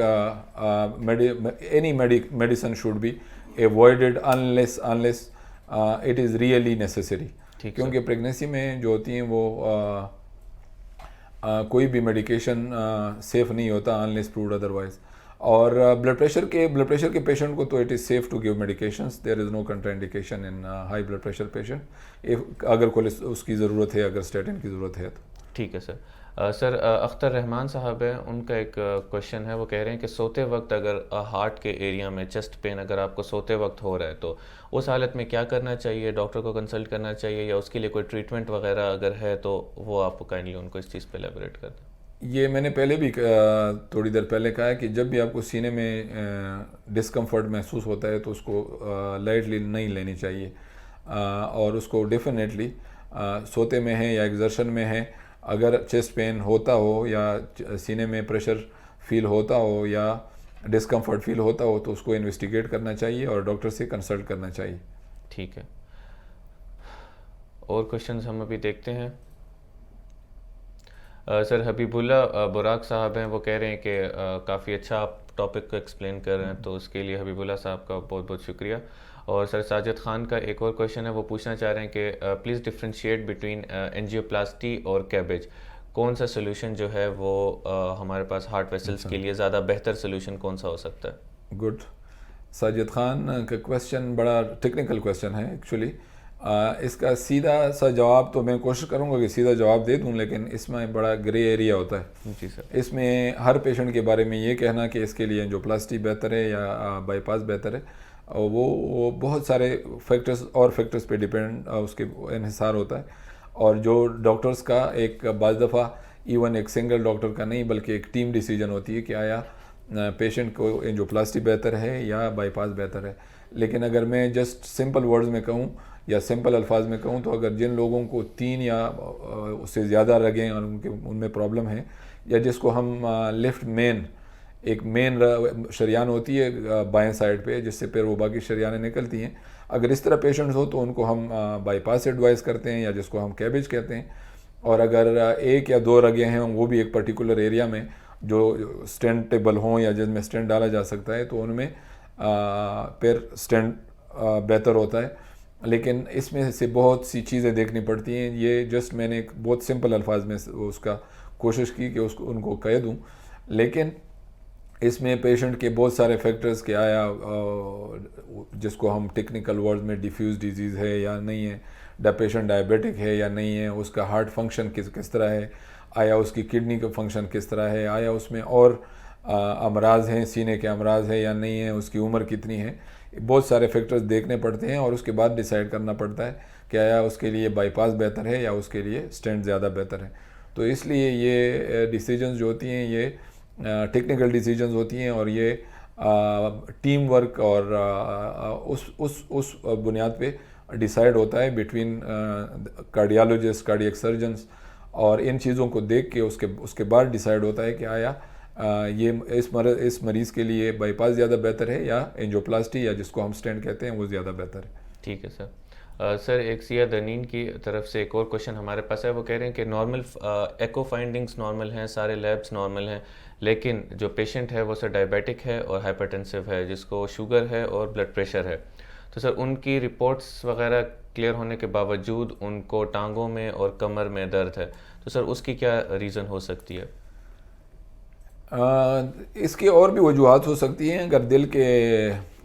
any medicine should be avoided unless it is really necessary. کیونکہ پریگنینسی میں جو ہوتی ہیں وہ کوئی بھی میڈیکیشن سیف نہیں ہوتا انلیس پرووڈ ادروائز. اور بلڈ پریشر کے پیشنٹ کو تو it is safe to give medications, there is no contraindication in high blood pressure patient اگر اس کی ضرورت ہے، اگر اسٹیٹن کی ضرورت ہے تو. ٹھیک ہے سر. سر اختر رحمان صاحب ہیں، ان کا ایک کویشچن ہے، وہ کہہ رہے ہیں کہ سوتے وقت اگر ہارٹ کے ایریا میں چیسٹ پین اگر آپ کو سوتے وقت ہو رہا ہے تو اس حالت میں کیا کرنا چاہیے؟ ڈاکٹر کو کنسلٹ کرنا چاہیے یا اس کے لیے کوئی ٹریٹمنٹ وغیرہ اگر ہے تو وہ آپ کائنڈلی ان کو اس چیز پہ ایلیبوریٹ کر دیں. یہ میں نے پہلے بھی تھوڑی دیر پہلے کہا ہے کہ جب بھی آپ کو سینے میں ڈسکمفرٹ محسوس ہوتا ہے تو اس کو لائٹلی نہیں لینی چاہیے، اور اس کو ڈیفینیٹلی سوتے میں ہے یا ایگزرشن میں ہے، اگر چیسٹ پین ہوتا ہو یا سینے میں پریشر فیل ہوتا ہو یا ڈسکمفرٹ فیل ہوتا ہو تو اس کو انویسٹیگیٹ کرنا چاہیے اور ڈاکٹر سے کنسلٹ کرنا چاہیے. ٹھیک ہے. اور کویشچنز ہم ابھی دیکھتے ہیں. سر حبیب اللہ براق صاحب ہیں، وہ کہہ رہے ہیں کہ کافی اچھا آپ ٹاپک کو ایکسپلین کر رہے ہیں، تو اس کے لیے حبیب اللہ صاحب کا بہت بہت شکریہ. اور سر ساجد خان کا ایک اور کویشچن ہے، وہ پوچھنا چاہ رہے ہیں کہ پلیز ڈفرینشیٹ بٹوین انجیوپلاسٹی اور کیبیج. کون سا سولوشن جو ہے وہ ہمارے پاس ہارٹ ویسلس کے لیے زیادہ بہتر سولوشن کون سا ہو سکتا ہے؟ گڈ. ساجد خان کا کویشچن بڑا ٹیکنیکل کویشچن ہے ایکچولی. اس کا سیدھا سا جواب تو میں کوشش کروں گا کہ سیدھا جواب دے دوں، لیکن اس میں بڑا گرے ایریا ہوتا ہے. جی سر. اس میں ہر پیشنٹ کے بارے میں یہ کہنا کہ اس کے لیے انجیوپلاسٹی بہتر ہے یا بائی پاس بہتر ہے، وہ بہت سارے فیکٹرز پہ ڈیپینڈ اس کے انحصار ہوتا ہے. اور جو ڈاکٹرز کا ایک بعض دفعہ ایون ایک سنگل ڈاکٹر کا نہیں بلکہ ایک ٹیم ڈیسیجن ہوتی ہے کہ آیا پیشنٹ کو انجیوپلاسٹی بہتر ہے یا بائی پاس بہتر ہے. لیکن اگر میں جسٹ سمپل ورڈز میں کہوں یا سمپل الفاظ میں کہوں تو اگر جن لوگوں کو 3 یا اس سے زیادہ رگیں اور ان میں پرابلم ہے، یا جس کو ہم لیفٹ ایک مین شریان ہوتی ہے بائیں سائڈ پہ جس سے پھر وہ باقی شریانیں نکلتی ہیں، اگر اس طرح پیشنٹس ہو تو ان کو ہم بائی پاس ایڈوائز کرتے ہیں یا جس کو ہم کیبیج کہتے ہیں. اور اگر 1 یا 2 رگیں ہیں وہ بھی ایک پرٹیکولر ایریا میں جو اسٹینٹیبل ہوں یا جن میں اسٹینٹ ڈالا جا سکتا ہے تو ان میں پھر اسٹینٹ بہتر ہوتا ہے. لیکن اس میں سے بہت سی چیزیں دیکھنی پڑتی ہیں. یہ جسٹ میں نے ایک بہت سمپل الفاظ میں اس کا کوشش کی کہ ان کو کہہ دوں، لیکن اس میں پیشنٹ کے بہت سارے فیکٹرز کے آیا جس کو ہم ٹیکنیکل ورڈ میں ڈیفیوز ڈیزیز ہے یا نہیں ہے، پیشنٹ ڈائبیٹک ہے یا نہیں ہے، اس کا ہارٹ فنکشن کس طرح ہے، آیا اس کی کڈنی کا فنکشن کس طرح ہے، آیا اس میں اور امراض ہیں، سینے کے امراض ہے یا نہیں ہے، اس کی عمر کتنی ہے. بہت سارے فیکٹرز دیکھنے پڑتے ہیں اور اس کے بعد ڈیسائیڈ کرنا پڑتا ہے کہ آیا اس کے لیے بائی پاس بہتر ہے یا اس کے لیے اسٹینٹ زیادہ بہتر ہے. تو اس لیے یہ ڈیسیجنز جو ہوتی ہیں یہ ٹیکنیکل ڈیسیجنز ہوتی ہیں اور یہ ٹیم ورک اور اس بنیاد پہ ڈیسائیڈ ہوتا ہے بٹوین کارڈیالوجسٹ کارڈیک سرجنس، اور ان چیزوں کو دیکھ کے اس کے بعد ڈیسائیڈ ہوتا ہے کہ آیا یہ اس مریض کے لیے بائی پاس زیادہ بہتر ہے یا اینجیوپلاسٹی یا جس کو ہم سٹینٹ کہتے ہیں وہ زیادہ بہتر ہے۔ ٹھیک ہے سر۔ سر ایک سیاہ درنین کی طرف سے ایک اور کوشچن ہمارے پاس ہے، وہ کہہ رہے ہیں کہ نارمل ایکو فائنڈنگز نارمل ہیں، سارے لیبس نارمل ہیں، لیکن جو پیشنٹ ہے وہ سر ڈائبیٹک ہے اور ہائپرٹینسو ہے، جس کو شوگر ہے اور بلڈ پریشر ہے، تو سر ان کی رپورٹس وغیرہ کلیئر ہونے کے باوجود ان کو ٹانگوں میں اور کمر میں درد ہے، تو سر اس کی کیا ریزن ہو سکتی ہے؟ اس کی اور بھی وجوہات ہو سکتی ہیں۔ اگر دل کے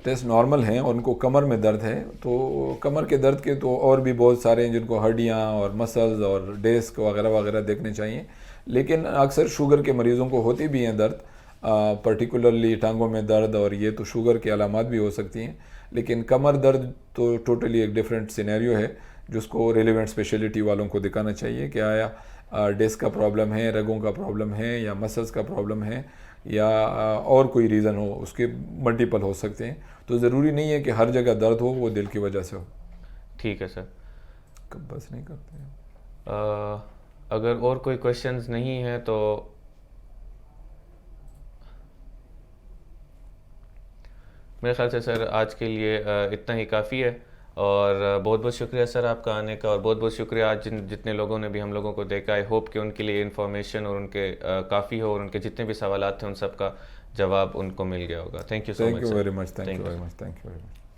ٹیسٹ نارمل ہیں اور ان کو کمر میں درد ہے تو کمر کے درد کے تو اور بھی بہت سارے ہیں جن کو ہڈیاں اور مسلز اور ڈسک وغیرہ وغیرہ دیکھنے چاہیے، لیکن اکثر شوگر کے مریضوں کو ہوتی بھی ہیں درد، پرٹیکولرلی ٹانگوں میں درد، اور یہ تو شوگر کی علامات بھی ہو سکتی ہیں، لیکن کمر درد تو ٹوٹلی ایک ڈیفرنٹ سینیریو ہے جس کو ریلیونٹ اسپیشلٹی والوں کو دکھانا چاہیے کہ آیا ڈسک کا پرابلم ہے، رگوں کا پرابلم ہے، یا مسلز کا پرابلم ہے، یا اور کوئی ریزن ہو، اس کے ملٹیپل ہو سکتے ہیں، تو ضروری نہیں ہے کہ ہر جگہ درد ہو وہ دل کی وجہ سے ہو۔ ٹھیک ہے سر۔ بس نہیں کرتے ہیں۔ اگر اور کوئی کویشچنز نہیں ہیں تو میرے خیال سے سر آج کے لیے اتنا ہی کافی ہے، اور بہت بہت شکریہ سر آپ کا آنے کا، اور بہت بہت شکریہ آج جتنے لوگوں نے بھی ہم لوگوں کو دیکھا۔ آئی ہوپ کہ ان کے لیے انفارمیشن اور ان کے کافی ہو، اور ان کے جتنے بھی سوالات تھے ان سب کا جواب ان کو مل گیا ہوگا۔ Thank you so much. Thank you very much, thank you very much, thank you very much.